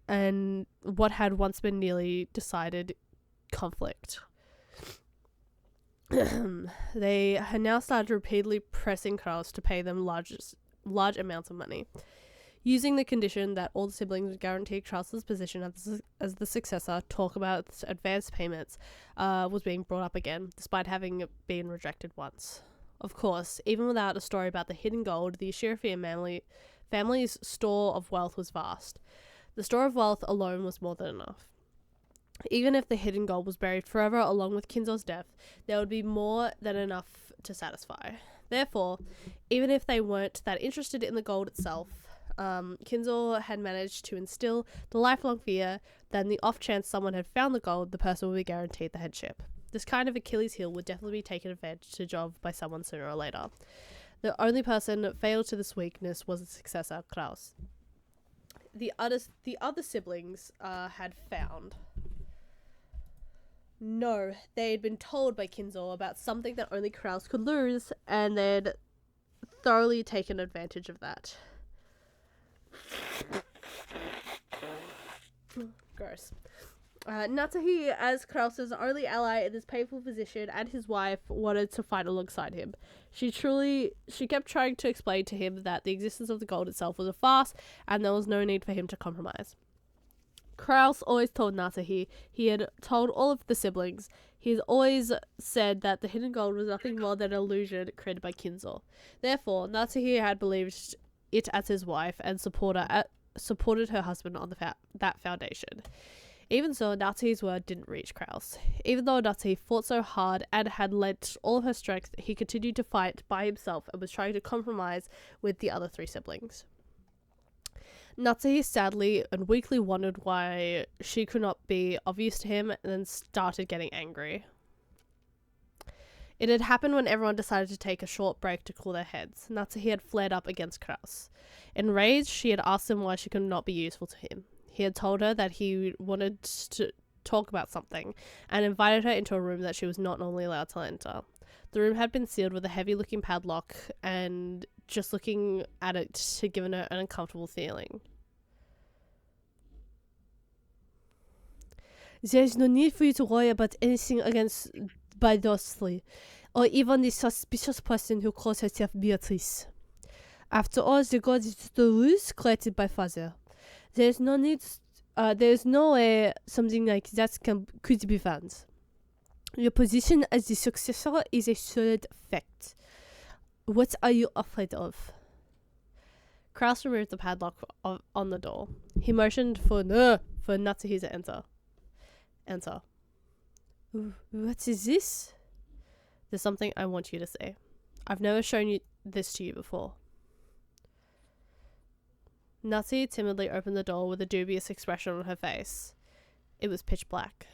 and what had once been nearly decided conflict. They had now started repeatedly pressing Kraus to pay them large amounts of money, using the condition that all the siblings would guarantee Kraus's position as the successor. Talk about advance payments was being brought up again, despite having been rejected once. Of course, even without a story about the hidden gold, the Shirafia family's store of wealth was vast. The store of wealth alone was more than enough. Even if the hidden gold was buried forever along with Kinzo's death, there would be more than enough to satisfy. Therefore, even if they weren't that interested in the gold itself, Kinzo had managed to instill the lifelong fear that in the off chance someone had found the gold, the person would be guaranteed the headship. This kind of Achilles heel would definitely be taken advantage of by someone sooner or later. The only person failed to this weakness was the successor, Kraus. The other siblings had found. No, they had been told by Kinzo about something that only Kraus could lose, and they'd thoroughly taken advantage of that. Gross. Natsuhi, as Kraus's only ally in this painful position, and his wife wanted to fight alongside him. She kept trying to explain to him that the existence of the gold itself was a farce, and there was no need for him to compromise. Kraus always told Natsuhi, he had told all of the siblings, he had always said that the hidden gold was nothing more than an illusion created by Kinzo. Therefore, Natsuhi had believed it as his wife and supported her husband on that foundation. Even so, Natsuhi's word didn't reach Kraus. Even though Natsuhi fought so hard and had lent all of her strength, he continued to fight by himself and was trying to compromise with the other three siblings. Natsuhi sadly and weakly wondered why she could not be of use to him and then started getting angry. It had happened when everyone decided to take a short break to cool their heads. Natsuhi had flared up against Kraus. Enraged, she had asked him why she could not be useful to him. He had told her that he wanted to talk about something and invited her into a room that she was not normally allowed to enter. The room had been sealed with a heavy-looking padlock, and just looking at it had given her an uncomfortable feeling. There is no need for you to worry about anything against Baldosli, or even the suspicious person who calls herself Beatrice. After all, the gold is the ruse created by Father. There is no need. There is no way something like that could be found. Your position as the successor is a solid fact. What are you afraid of? Kraus removed the padlock on the door. He motioned for Natsuhi to enter. Enter. What is this? There's something I want you to say. I've never shown this to you before. Natsuhi timidly opened the door with a dubious expression on her face. It was pitch black.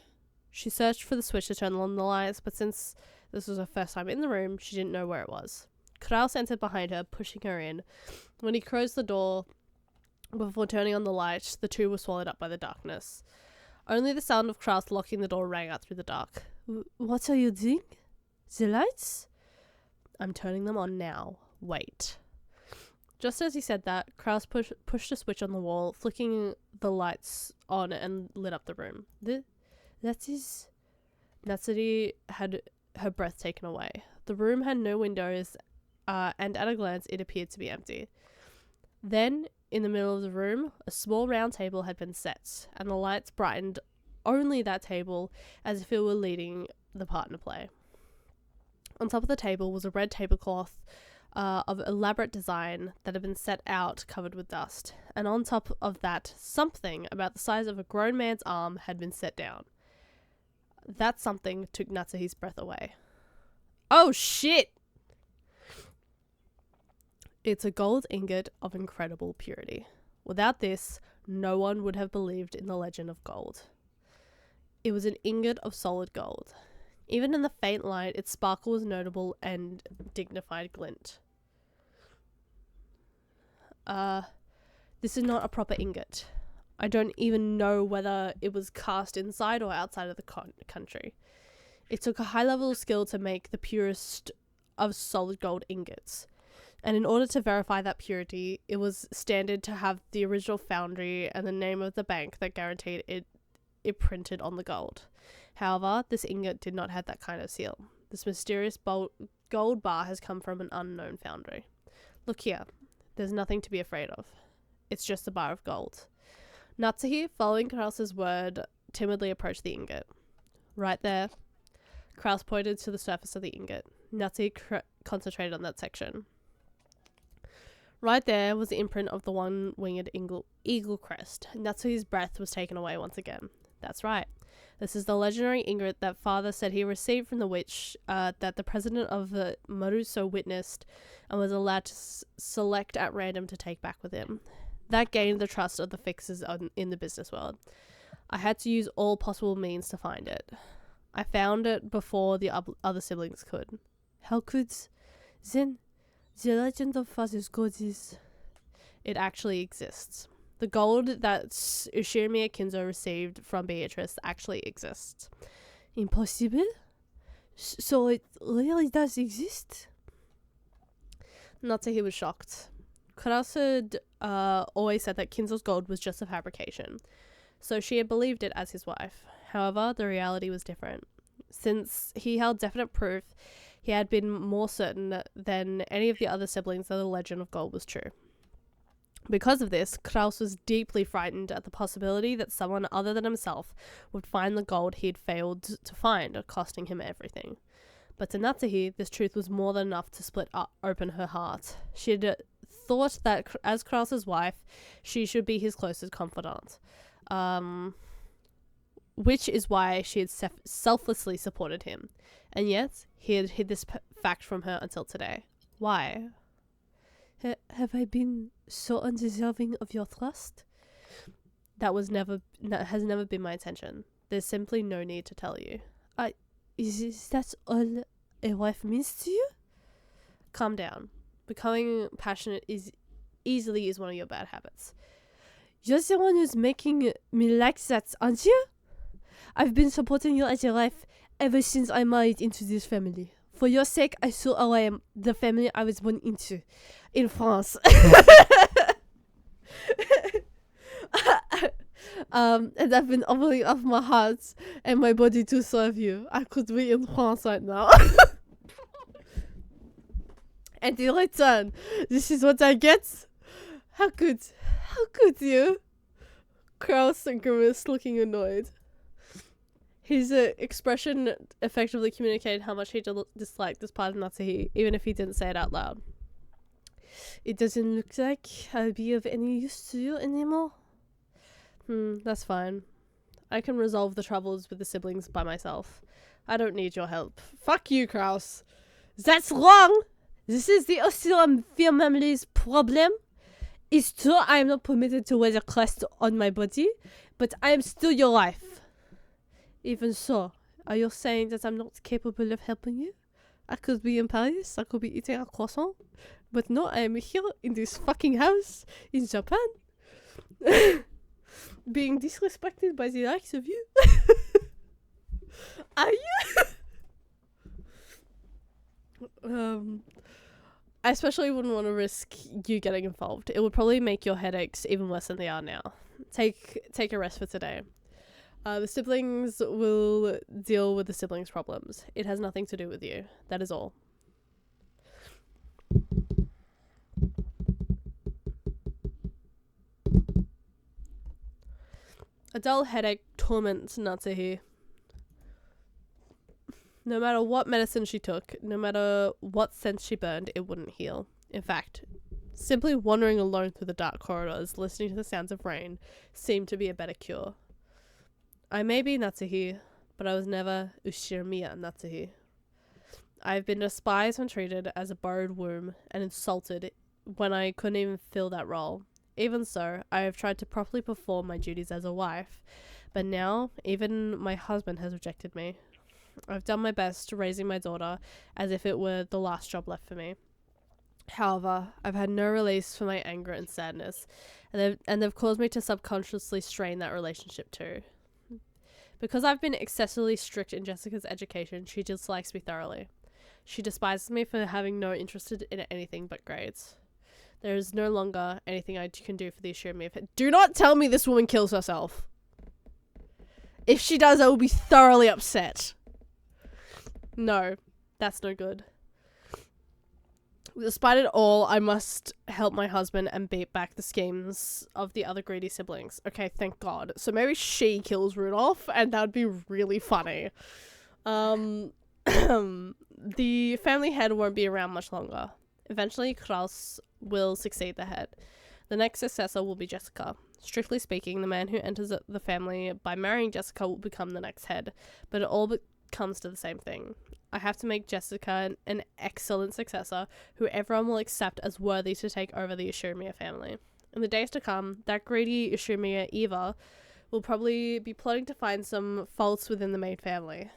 She searched for the switch to turn on the lights, but since this was her first time in the room, she didn't know where it was. Kraus entered behind her, pushing her in. When he closed the door before turning on the light, the two were swallowed up by the darkness. Only the sound of Kraus locking the door rang out through the dark. What are you doing? The lights? I'm turning them on now. Wait. Just as he said that, Kraus pushed a switch on the wall, flicking the lights on and lit up the room. That is... Natsuhi had her breath taken away. The room had no windows, and at a glance it appeared to be empty. Then, in the middle of the room, a small round table had been set, and the lights brightened only that table as if it were leading the partner play. On top of the table was a red tablecloth of elaborate design that had been set out covered with dust, and on top of that, something about the size of a grown man's arm had been set down. That something took Natsuhi's breath away. Oh shit! It's a gold ingot of incredible purity. Without this, no one would have believed in the legend of gold. It was an ingot of solid gold. Even in the faint light, its sparkle was notable and dignified glint. This is not a proper ingot. I don't even know whether it was cast inside or outside of the country. It took a high level of skill to make the purest of solid gold ingots. And in order to verify that purity, it was standard to have the original foundry and the name of the bank that guaranteed it printed on the gold. However, this ingot did not have that kind of seal. This mysterious gold bar has come from an unknown foundry. Look here. There's nothing to be afraid of. It's just a bar of gold. Natsuhi, following Kraus's word, timidly approached the ingot. Right there. Kraus pointed to the surface of the ingot. Natsuhi concentrated on that section. Right there was the imprint of the one-winged eagle crest. Natsuhi's breath was taken away once again. That's right. This is the legendary inglet that father said he received from the witch that the president of the Maruso witnessed and was allowed to select at random to take back with him. That gained the trust of the fixers in the business world. I had to use all possible means to find it. I found it before the other siblings could. How could? Then, the legend of father's gold is... It actually exists. The gold that Ushirimiya Kinzo received from Beatrice actually exists. Impossible? So it really does exist? Natsuhi was shocked. Karasu had always said that Kinzo's gold was just a fabrication, so she had believed it as his wife. However, the reality was different. Since he held definite proof, he had been more certain than any of the other siblings that the legend of gold was true. Because of this, Kraus was deeply frightened at the possibility that someone other than himself would find the gold he had failed to find, costing him everything. But to Natsuhi, this truth was more than enough to split open her heart. She had thought that as Kraus's wife, she should be his closest confidant. Which is why she had selflessly supported him. And yet, he had hid this fact from her until today. Why? Have I been so undeserving of your trust? That has never been my intention. There's simply no need to tell you. Is that all a wife means to you? Calm down. Becoming passionate is one of your bad habits. You're the one who's making me like that, aren't you? I've been supporting you as a wife ever since I married into this family. For your sake, I threw away the family I was born into, in France. And I've been opening up my heart and my body to serve you. I could be in France right now. And in return, this is what I get? How could you? Kraus grimaced, looking annoyed. His expression effectively communicated how much he disliked this part of Natsuhi, even if he didn't say it out loud. It doesn't look like I'll be of any use to you anymore. That's fine. I can resolve the troubles with the siblings by myself. I don't need your help. Fuck you, Kraus. That's wrong! This is the Oscillum family's problem. It's true I am not permitted to wear the crest on my body, but I am still your wife. Even so, are you saying that I'm not capable of helping you? I could be in Paris, I could be eating a croissant, but no, I am here in this fucking house in Japan. Being disrespected by the likes of you. Are you? I especially wouldn't want to risk you getting involved. It would probably make your headaches even worse than they are now. Take a rest for today. The siblings will deal with the siblings' problems. It has nothing to do with you. That is all. A dull headache torments Natsuhi. No matter what medicine she took, no matter what scent she burned, it wouldn't heal. In fact, simply wandering alone through the dark corridors, listening to the sounds of rain, seemed to be a better cure. I may be Natsuhi, but I was never Ushirimiya Natsuhi. I've been despised and treated as a borrowed womb and insulted when I couldn't even fill that role. Even so, I have tried to properly perform my duties as a wife, but now even my husband has rejected me. I've done my best raising my daughter as if it were the last job left for me. However, I've had no release for my anger and sadness, and they've caused me to subconsciously strain that relationship too. Because I've been excessively strict in Jessica's education, she dislikes me thoroughly. She despises me for having no interest in anything but grades. There is no longer anything I can do for the Ushirimiya of it. Do not tell me this woman kills herself. If she does, I will be thoroughly upset. No, that's no good. Despite it all, I must help my husband and beat back the schemes of the other greedy siblings. Okay, thank God. So maybe she kills Rudolph, and that would be really funny. The family head won't be around much longer. Eventually, Kraus will succeed the head. The next successor will be Jessica. Strictly speaking, the man who enters the family by marrying Jessica will become the next head, but it all comes to the same thing. I have to make Jessica an excellent successor who everyone will accept as worthy to take over the Ushirimiya family. In the days to come, that greedy Ushirimiya Eva will probably be plotting to find some faults within the main family.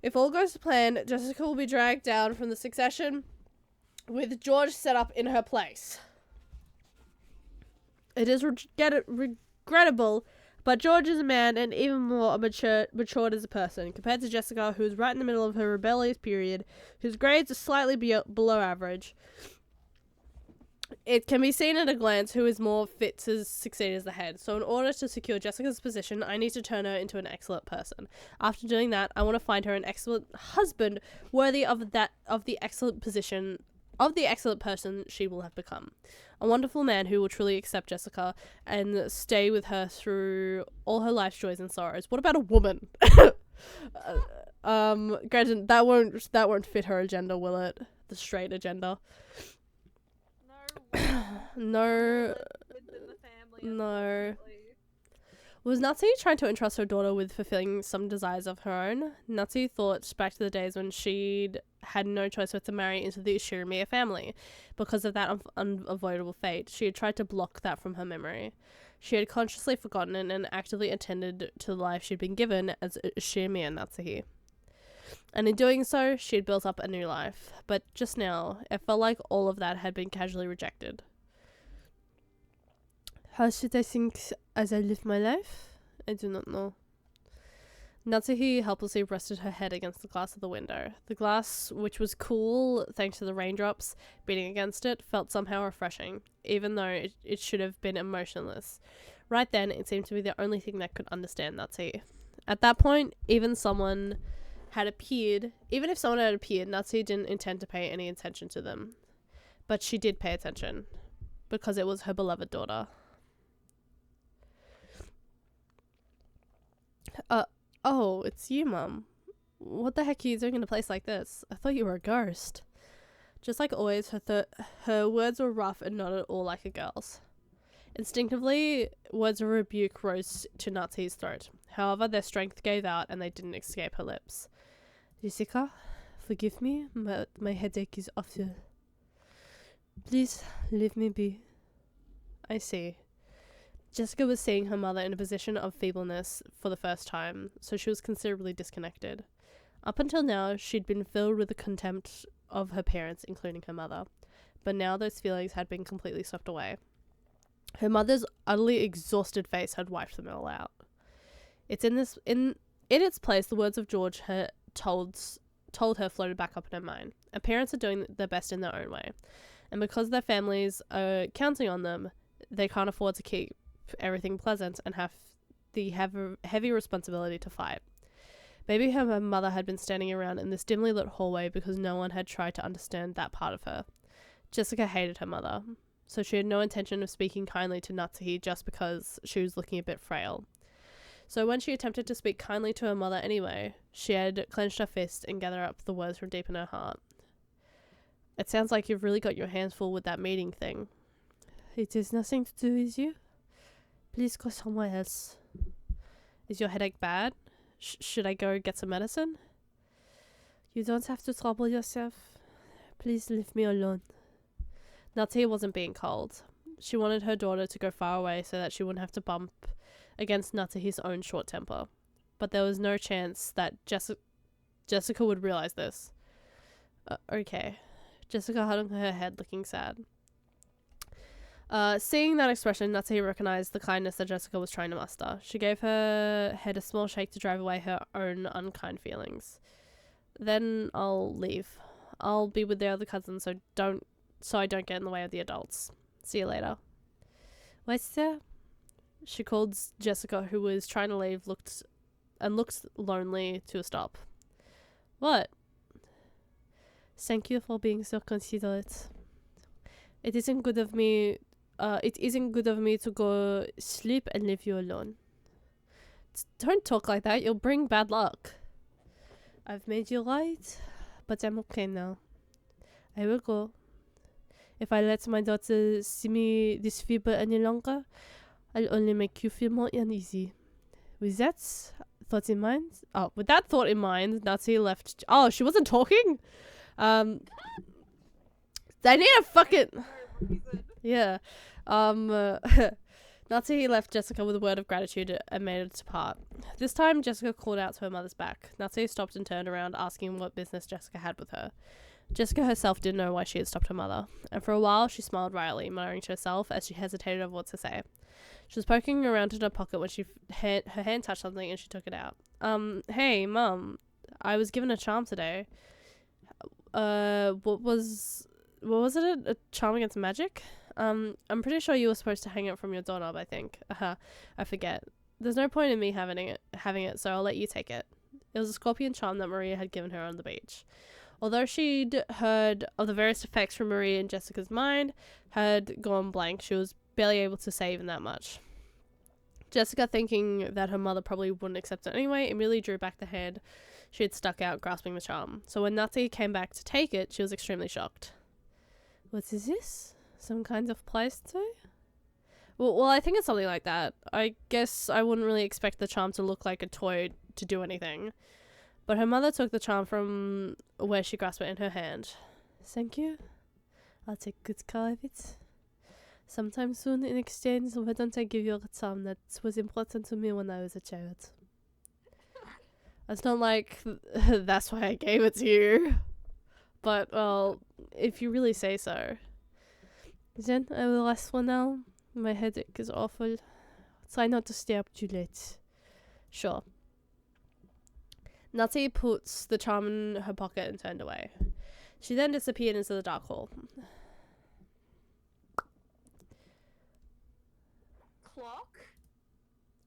If all goes to plan, Jessica will be dragged down from the succession with George set up in her place. It is regrettable, but George is a man and even more matured as a person, compared to Jessica, who is right in the middle of her rebellious period, whose grades are slightly below average. It can be seen at a glance who is more fit to succeed as the head. So in order to secure Jessica's position, I need to turn her into an excellent person. After doing that, I want to find her an excellent husband worthy of the excellent person she will have become. A wonderful man who will truly accept Jessica and stay with her through all her life's joys and sorrows. What about a woman? Granted, that won't fit her agenda, will it? The straight agenda. No. No. Was Natsu trying to entrust her daughter with fulfilling some desires of her own? Natsu thought back to the days when she'd had no choice but to marry into the Ushirimiya family. Because of that unavoidable fate, she had tried to block that from her memory. She had consciously forgotten it and actively attended to the life she'd been given as Ushirimiya Natsuhi. And in doing so, she had built up a new life. But just now, it felt like all of that had been casually rejected. How should I think as I live my life? I do not know. Natsuhi helplessly rested her head against the glass of the window. The glass, which was cool thanks to the raindrops beating against it, felt somehow refreshing, even though it should have been emotionless. Right then, it seemed to be the only thing that could understand Natsuhi. At that point, even if someone had appeared, Natsuhi didn't intend to pay any attention to them. But she did pay attention, because it was her beloved daughter. Oh, it's you, Mum. What the heck are you doing in a place like this? I thought you were a ghost. Just like always, her words were rough and not at all like a girl's. Instinctively, words of rebuke rose to Natsuhi's throat. However, their strength gave out and they didn't escape her lips. Jessica, forgive me, but my headache is awful. Please, leave me be. I see. Jessica was seeing her mother in a position of feebleness for the first time, so she was considerably disconnected. Up until now, she'd been filled with the contempt of her parents, including her mother, but now those feelings had been completely swept away. Her mother's utterly exhausted face had wiped them all out. In its place, the words of George had told her floated back up in her mind. Her parents are doing their best in their own way, and because their families are counting on them, they can't afford to keep everything pleasant and have the heavy responsibility to fight. Maybe her mother had been standing around in this dimly lit hallway because no one had tried to understand that part of her. Jessica hated her mother, so she had no intention of speaking kindly to Natsuhi just because she was looking a bit frail. So when she attempted to speak kindly to her mother anyway, she had clenched her fist and gathered up the words from deep in her heart. It sounds like you've really got your hands full with that meeting thing. It has nothing to do with you. Please go somewhere else. Is your headache bad? Should I go get some medicine? You don't have to trouble yourself. Please leave me alone. Natsuhi wasn't being cold. She wanted her daughter to go far away so that she wouldn't have to bump against Natsuhi's own short temper. But there was no chance that Jessica would realize this. Okay. Jessica hung her head, looking sad. Seeing that expression, Natsuhi recognized the kindness that Jessica was trying to muster. She gave her head a small shake to drive away her own unkind feelings. Then I'll leave. I'll be with the other cousins, so I don't get in the way of the adults. See you later. What's there? She called Jessica, who was trying to leave, looked lonely, to a stop. What? Thank you for being so considerate. It isn't good of me to go sleep and leave you alone. Don't talk like that. You'll bring bad luck. I've made you right, but I'm okay now. I will go. If I let my daughter see me this feeble any longer, I'll only make you feel more uneasy. With that thought in mind, Nazi left. Oh, she wasn't talking? They need a fucking... Yeah. Nazi left Jessica with a word of gratitude and made it depart. This time, Jessica called out to her mother's back. Nazi stopped and turned around, asking what business Jessica had with her. Jessica herself didn't know why she had stopped her mother, and for a while she smiled wryly, muttering to herself as she hesitated of what to say. She was poking around in her pocket when her hand touched something and she took it out. Hey, Mum, I was given a charm today. What was it? A charm against magic? I'm pretty sure you were supposed to hang it from your doorknob, I think. I forget. There's no point in me having it, so I'll let you take it. It was a scorpion charm that Maria had given her on the beach. Although she'd heard of the various effects from Maria and Jessica's mind had gone blank, she was barely able to say even that much. Jessica, thinking that her mother probably wouldn't accept it anyway, immediately drew back the hand she had stuck out, grasping the charm. So when Nazi came back to take it, she was extremely shocked. What is this? Some kind of pleister? Well, I think it's something like that. I guess I wouldn't really expect the charm to look like a toy to do anything. But her mother took the charm from where she grasped it in her hand. Thank you. I'll take good care of it. Sometime soon, in exchange, why don't I give you a charm that was important to me when I was a child? It's not like that's why I gave it to you. But, well, if you really say so. Then I will rest for now. My headache is awful. Try not to stay up too late. Sure. Nazi puts the charm in her pocket and turned away. She then disappeared into the dark hall.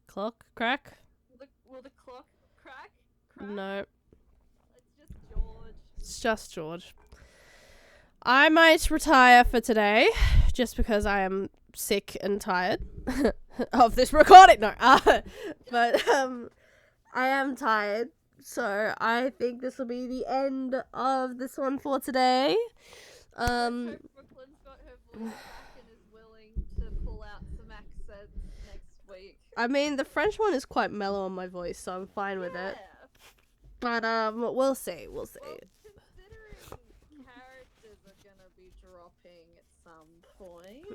Clock? Crack? Will the clock crack? No. It's just George. It's just George. I might retire for today, just because I am sick and tired of this recording. No, but I am tired, so I think this will be the end of this one for today. Brooklyn's got her voice back and is willing to pull out some accents next week. I mean, the French one is quite mellow on my voice, so I'm fine with it. But we'll see. Well, considering characters are gonna be dropping at some point,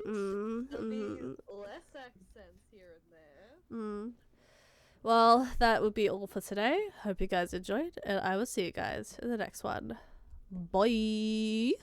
there'll be less accents here and there. Well, that would be all for today. Hope you guys enjoyed, and I will see you guys in the next one. Bye!